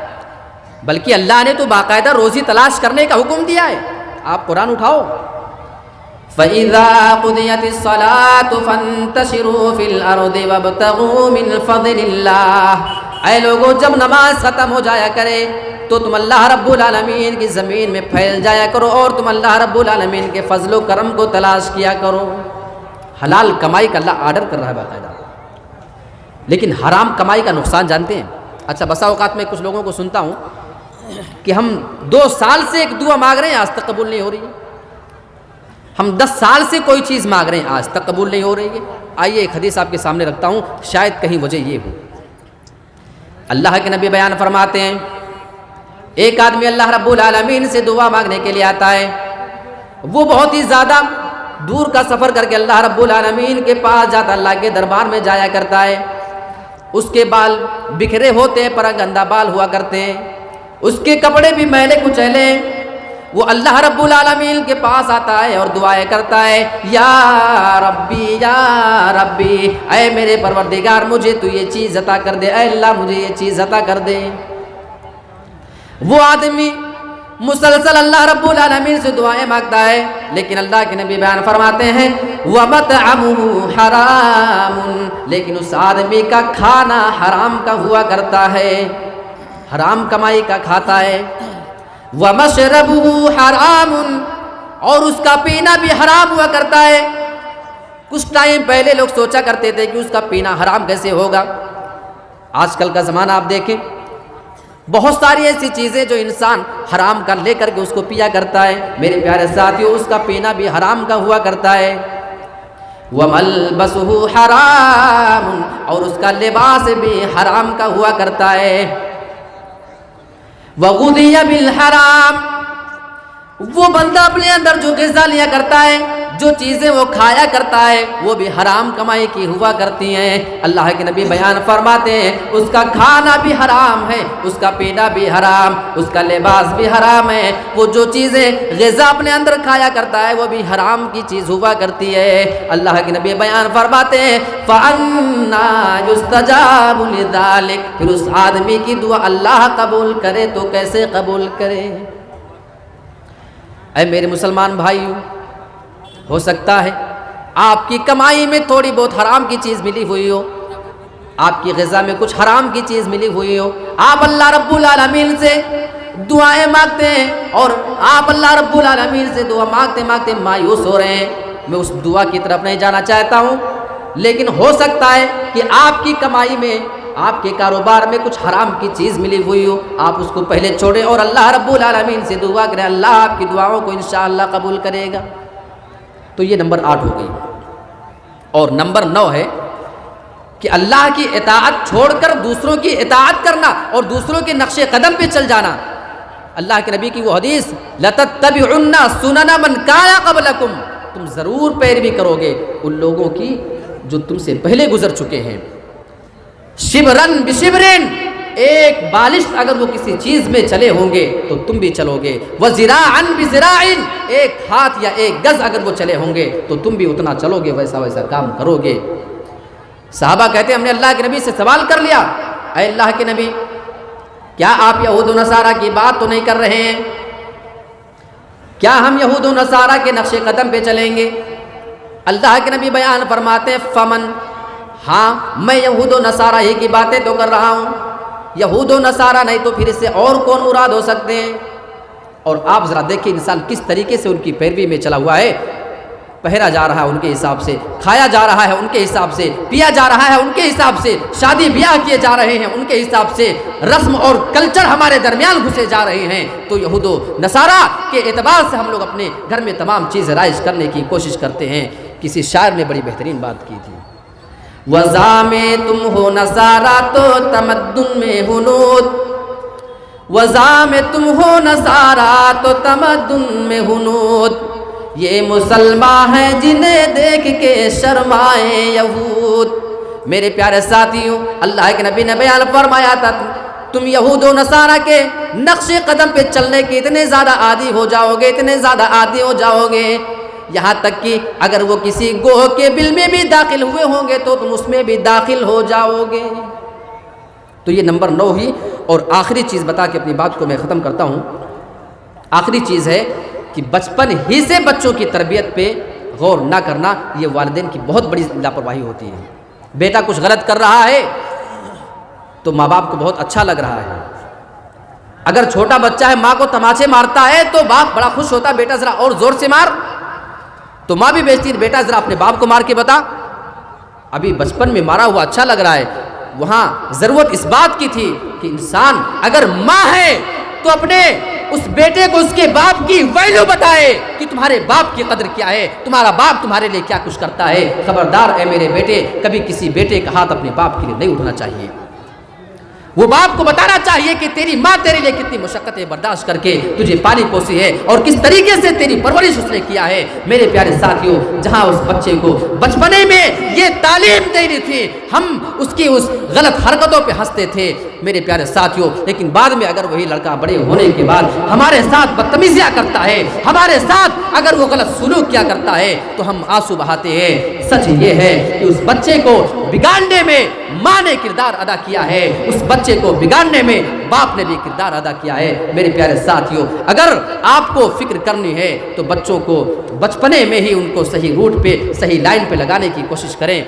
بلکہ اللہ نے تو باقاعدہ روزی تلاش کرنے کا حکم دیا ہے۔ آپ قرآن اٹھاؤ، فَإِذَا قُضِيَتِ الصَّلَاةُ فَانتَشِرُوا فِي الْأَرْضِ وَابْتَغُوا مِنْ فَضْلِ اللَّهِ۔ اے لوگو، جب نماز ختم ہو جایا کرے تو تم اللہ رب العالمین کی زمین میں پھیل جایا کرو اور تم اللہ رب العالمین کے فضل و کرم کو تلاش کیا کرو۔ حلال کمائی کا اللہ آرڈر کر رہا ہے باقاعدہ، لیکن حرام کمائی کا نقصان جانتے ہیں؟ اچھا، بسا اوقات میں کچھ لوگوں کو سنتا ہوں کہ ہم 2 سال سے ایک دعا مانگ رہے ہیں، آج تک قبول نہیں ہو رہی ہے۔ ہم 10 سال سے کوئی چیز مانگ رہے ہیں، آج تک قبول نہیں ہو رہی ہے۔ آئیے ایک حدیث آپ کے سامنے رکھتا ہوں، شاید کہیں وجہ یہ ہو۔ اللہ کے نبی بیان فرماتے ہیں، ایک آدمی اللہ رب العالمین سے دعا مانگنے کے لیے آتا ہے، وہ بہت ہی زیادہ دور کا سفر کر کے اللہ رب العالمین کے پاس جاتا، اللہ کے دربار میں جایا کرتا ہے۔ اس کے بال بکھرے ہوتے ہیں، پراگندہ بال ہوا کرتے ہیں، اس کے کپڑے بھی میلے کچیلے۔ وہ اللہ رب العالمین کے پاس آتا ہے اور دعائیں کرتا ہے، یا ربی یا ربی، اے میرے پروردگار مجھے تو یہ چیز عطا کر دے، اے اللہ مجھے یہ چیز عطا کر دے۔ وہ آدمی مسلسل اللہ رب العالمین سے دعائیں مانگتا ہے، لیکن اللہ کے نبی بیان فرماتے ہیں وَمَطْعَمُهُ حَرَامٌ، لیکن اس آدمی کا کھانا حرام کا ہوا کرتا ہے، حرام کمائی کا کھاتا ہے۔ وَمَشْرَبُهُ حَرَامٌ، اور اس کا پینا بھی حرام ہوا کرتا ہے۔ کچھ ٹائم پہلے لوگ سوچا کرتے تھے کہ اس کا پینا حرام کیسے ہوگا۔ آج کل کا زمانہ آپ دیکھیں، بہت ساری ایسی چیزیں جو انسان حرام کا لے کر کے اس کو پیا کرتا ہے۔ میرے پیارے ساتھیوں، اس کا پینا بھی حرام کا ہوا کرتا ہے۔ وَمَلْبَسُهُ حَرَامٌ، اور اس کا لباس بھی حرام کا ہوا کرتا ہے۔ وَغُذِيَ بِالْحَرَامِ، وہ بندہ اپنے اندر جو غذا لیا کرتا ہے، جو چیزیں وہ کھایا کرتا ہے، وہ بھی حرام کمائی کی ہوا کرتی ہیں۔ اللہ کے نبی بیان فرماتے ہیں، اس کا کھانا بھی حرام ہے، اس کا پینا بھی حرام، اس کا لباس بھی حرام ہے۔ وہ جو چیزیں غذا اپنے اندر کھایا کرتا ہے وہ بھی حرام کی چیز ہوا کرتی ہے۔ اللہ کے نبی بیان فرماتے ہیں، فَأَنَّا يُسْتَجَابُ لِذَلِكَ، پھر اس آدمی کی دعا اللہ قبول کرے تو کیسے قبول کرے؟ اے میرے مسلمان بھائیوں، ہو سکتا ہے آپ کی کمائی میں تھوڑی بہت حرام کی چیز ملی ہوئی ہو، آپ کی غذا میں کچھ حرام کی چیز ملی ہوئی ہو، آپ اللہ رب العالمین سے دعائیں مانگتے ہیں اور آپ اللہ رب العالمین سے دعا مانگتے مانگتے مایوس ہو رہے ہیں۔ میں اس دعا کی طرف نہیں جانا چاہتا ہوں، لیکن ہو سکتا ہے کہ آپ کی کمائی میں، آپ کے کاروبار میں کچھ حرام کی چیز ملی ہوئی ہو، آپ اس کو پہلے چھوڑیں اور اللہ رب العالمین سے دعا کریں، اللہ آپ کی دعاؤں کو انشاءاللہ قبول کرے گا۔ تو یہ نمبر 8 ہو گئی۔ اور نمبر 9 ہے کہ اللہ کی اطاعت چھوڑ کر دوسروں کی اطاعت کرنا اور دوسروں کے نقش قدم پہ چل جانا۔ اللہ کے نبی کی وہ حدیث، لَتَتَّبِعُنَّ سُنَنَ مَنْ كَانَ قَبْلَكُمْ، تم ضرور پیروی کرو گے ان لوگوں کی جو تم سے پہلے گزر چکے ہیں۔ شبرن بشبرن، ایک بالشت اگر وہ کسی چیز میں چلے ہوں گے تو تم بھی چلو گے۔ وَذِرَاعًا بِذِرَاعٍ، ایک ہاتھ یا ایک گز اگر وہ چلے ہوں گے تو تم بھی اتنا چلو گے، ویسا ویسا کام کرو گے۔ صحابہ کہتے ہیں، ہم نے اللہ کے نبی سے سوال کر لیا، اے اللہ کے نبی، کیا آپ یہود و نصارہ کی بات تو نہیں کر رہے ہیں؟ کیا ہم یہود و نصارہ کے نقش قدم پہ چلیں گے؟ اللہ کے نبی بیان فرماتے ہیں، فمن، ہاں میں یہود و نصارہ ہی کی باتیں تو کر رہا ہوں، یہود و نصارہ نہیں تو پھر اس سے اور کون مراد ہو سکتے ہیں؟ اور آپ ذرا دیکھیں انسان کس طریقے سے ان کی پیروی میں چلا ہوا ہے۔ پہنا جا رہا ہے ان کے حساب سے، کھایا جا رہا ہے ان کے حساب سے، پیا جا رہا ہے ان کے حساب سے، شادی بیاہ کیے جا رہے ہیں ان کے حساب سے، رسم اور کلچر ہمارے درمیان گھسے جا رہے ہیں، تو یہود و نصارہ کے اعتبار سے ہم لوگ اپنے گھر میں تمام چیزیں رائج کرنے کی کوشش کرتے ہیں۔ کسی شاعر نے بڑی بہترین بات کی تھی، وضع میں تم ہو نصارہ تو تمدن میں ہنود، وضع میں تم ہو نصارہ تو تمدن میں ہنود، یہ مسلمان ہیں جنہیں دیکھ کے شرمائے یہود۔ میرے پیارے ساتھیوں، اللہ کے نبی نے بیان فرمایا تھا تم یہود و نصارہ کے نقش قدم پہ چلنے کے اتنے زیادہ عادی ہو جاؤ گے، اتنے زیادہ عادی ہو جاؤ گے، یہاں تک کہ اگر وہ کسی گوہ کے بل میں بھی داخل ہوئے ہوں گے تو تم اس میں بھی داخل ہو جاؤ گے۔ تو یہ نمبر 9 ہی اور آخری چیز بتا کے اپنی بات کو میں ختم کرتا ہوں۔ آخری چیز ہے کہ بچپن ہی سے بچوں کی تربیت پہ غور نہ کرنا، یہ والدین کی بہت بڑی لاپرواہی ہوتی ہے۔ بیٹا کچھ غلط کر رہا ہے تو ماں باپ کو بہت اچھا لگ رہا ہے، اگر چھوٹا بچہ ہے ماں کو تماچے مارتا ہے تو باپ بڑا خوش ہوتا ہے، بیٹا ذرا اور زور سے مار، تو ماں بھی بیچتی ہے، بیٹا ذرا اپنے باپ کو مار کے بتا۔ ابھی بچپن میں مارا ہوا اچھا لگ رہا ہے، وہاں ضرورت اس بات کی تھی کہ انسان اگر ماں ہے تو اپنے اس بیٹے کو اس کے باپ کی ویلیو بتائے کہ تمہارے باپ کی قدر کیا ہے، تمہارا باپ تمہارے لیے کیا کچھ کرتا ہے۔ خبردار اے میرے بیٹے، کبھی کسی بیٹے کا ہاتھ اپنے باپ کے لیے نہیں اٹھانا چاہیے۔ وہ باپ کو بتانا چاہیے کہ تیری ماں تیرے لیے کتنی مشقتیں برداشت کر کے تجھے پالی پوسی ہے اور کس طریقے سے تیری پرورش اس نے کیا ہے۔ میرے پیارے ساتھیوں، جہاں اس بچے کو بچپنے میں یہ تعلیم دینی تھی، ہم اس کی اس غلط حرکتوں پہ ہنستے تھے میرے پیارے ساتھیوں، لیکن بعد میں اگر وہی لڑکا بڑے ہونے کے بعد ہمارے ساتھ بدتمیزیاں کرتا ہے، ہمارے ساتھ اگر وہ غلط سلوک کیا کرتا ہے تو ہم آنسو بہاتے ہیں۔ سچ یہ ہے کہ اس بچے کو بگاڑنے میں ماں نے کردار ادا کیا ہے، اس بچے کو بگاڑنے میں باپ نے بھی کردار ادا کیا ہے۔ میرے پیارے ساتھیوں، اگر آپ کو فکر کرنی ہے تو بچوں کو بچپنے میں ہی ان کو صحیح روٹ پہ، صحیح لائن پہ لگانے کی کوشش کریں۔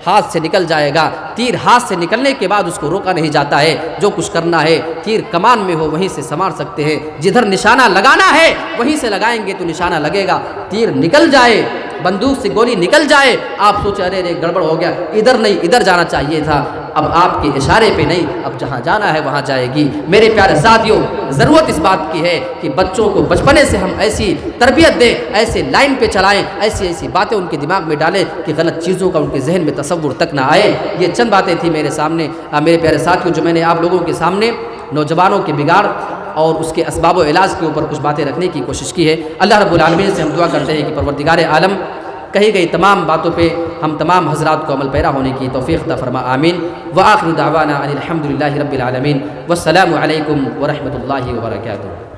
ہاتھ سے نکل جائے گا تیر، ہاتھ سے نکلنے کے بعد اس کو روکا نہیں جاتا ہے۔ جو کچھ کرنا ہے تیر کمان میں ہو وہیں سے سنوار سکتے ہیں، جدھر نشانہ لگانا ہے وہیں سے لگائیں گے تو نشانہ لگے گا۔ تیر نکل جائے، بندوق سے گولی نکل جائے، آپ سوچے ارے رے گڑبڑ ہو گیا، ادھر نہیں ادھر جانا چاہیے تھا، اب آپ کے اشارے پہ نہیں، اب جہاں جانا ہے وہاں جائے گی۔ میرے پیارے ساتھیوں، ضرورت اس بات کی ہے کہ بچوں کو بچپنے سے ہم ایسی تربیت دیں، ایسے لائن پہ چلائیں، ایسی باتیں ان کے دماغ میں ڈالیں کہ غلط چیزوں کا ان کے ذہن میں تصور تک نہ آئے۔ یہ چند باتیں تھیں میرے سامنے، میرے پیارے ساتھیوں، جو میں نے آپ لوگوں کے سامنے نوجوانوں کے بگاڑ اور اس کے اسباب و علاج کے اوپر کچھ باتیں رکھنے کی کوشش کی ہے۔ اللہ رب العالمین سے ہم دعا کرتے ہیں کہ پروردگار عالم کہی گئی تمام باتوں پہ ہم تمام حضرات کو عمل پیرا ہونے کی توفیق عطا فرما، آمین۔ وآخر دعوانا ان الحمدللہ رب العالمین، والسلام علیکم ورحمۃ اللہ وبرکاتہ۔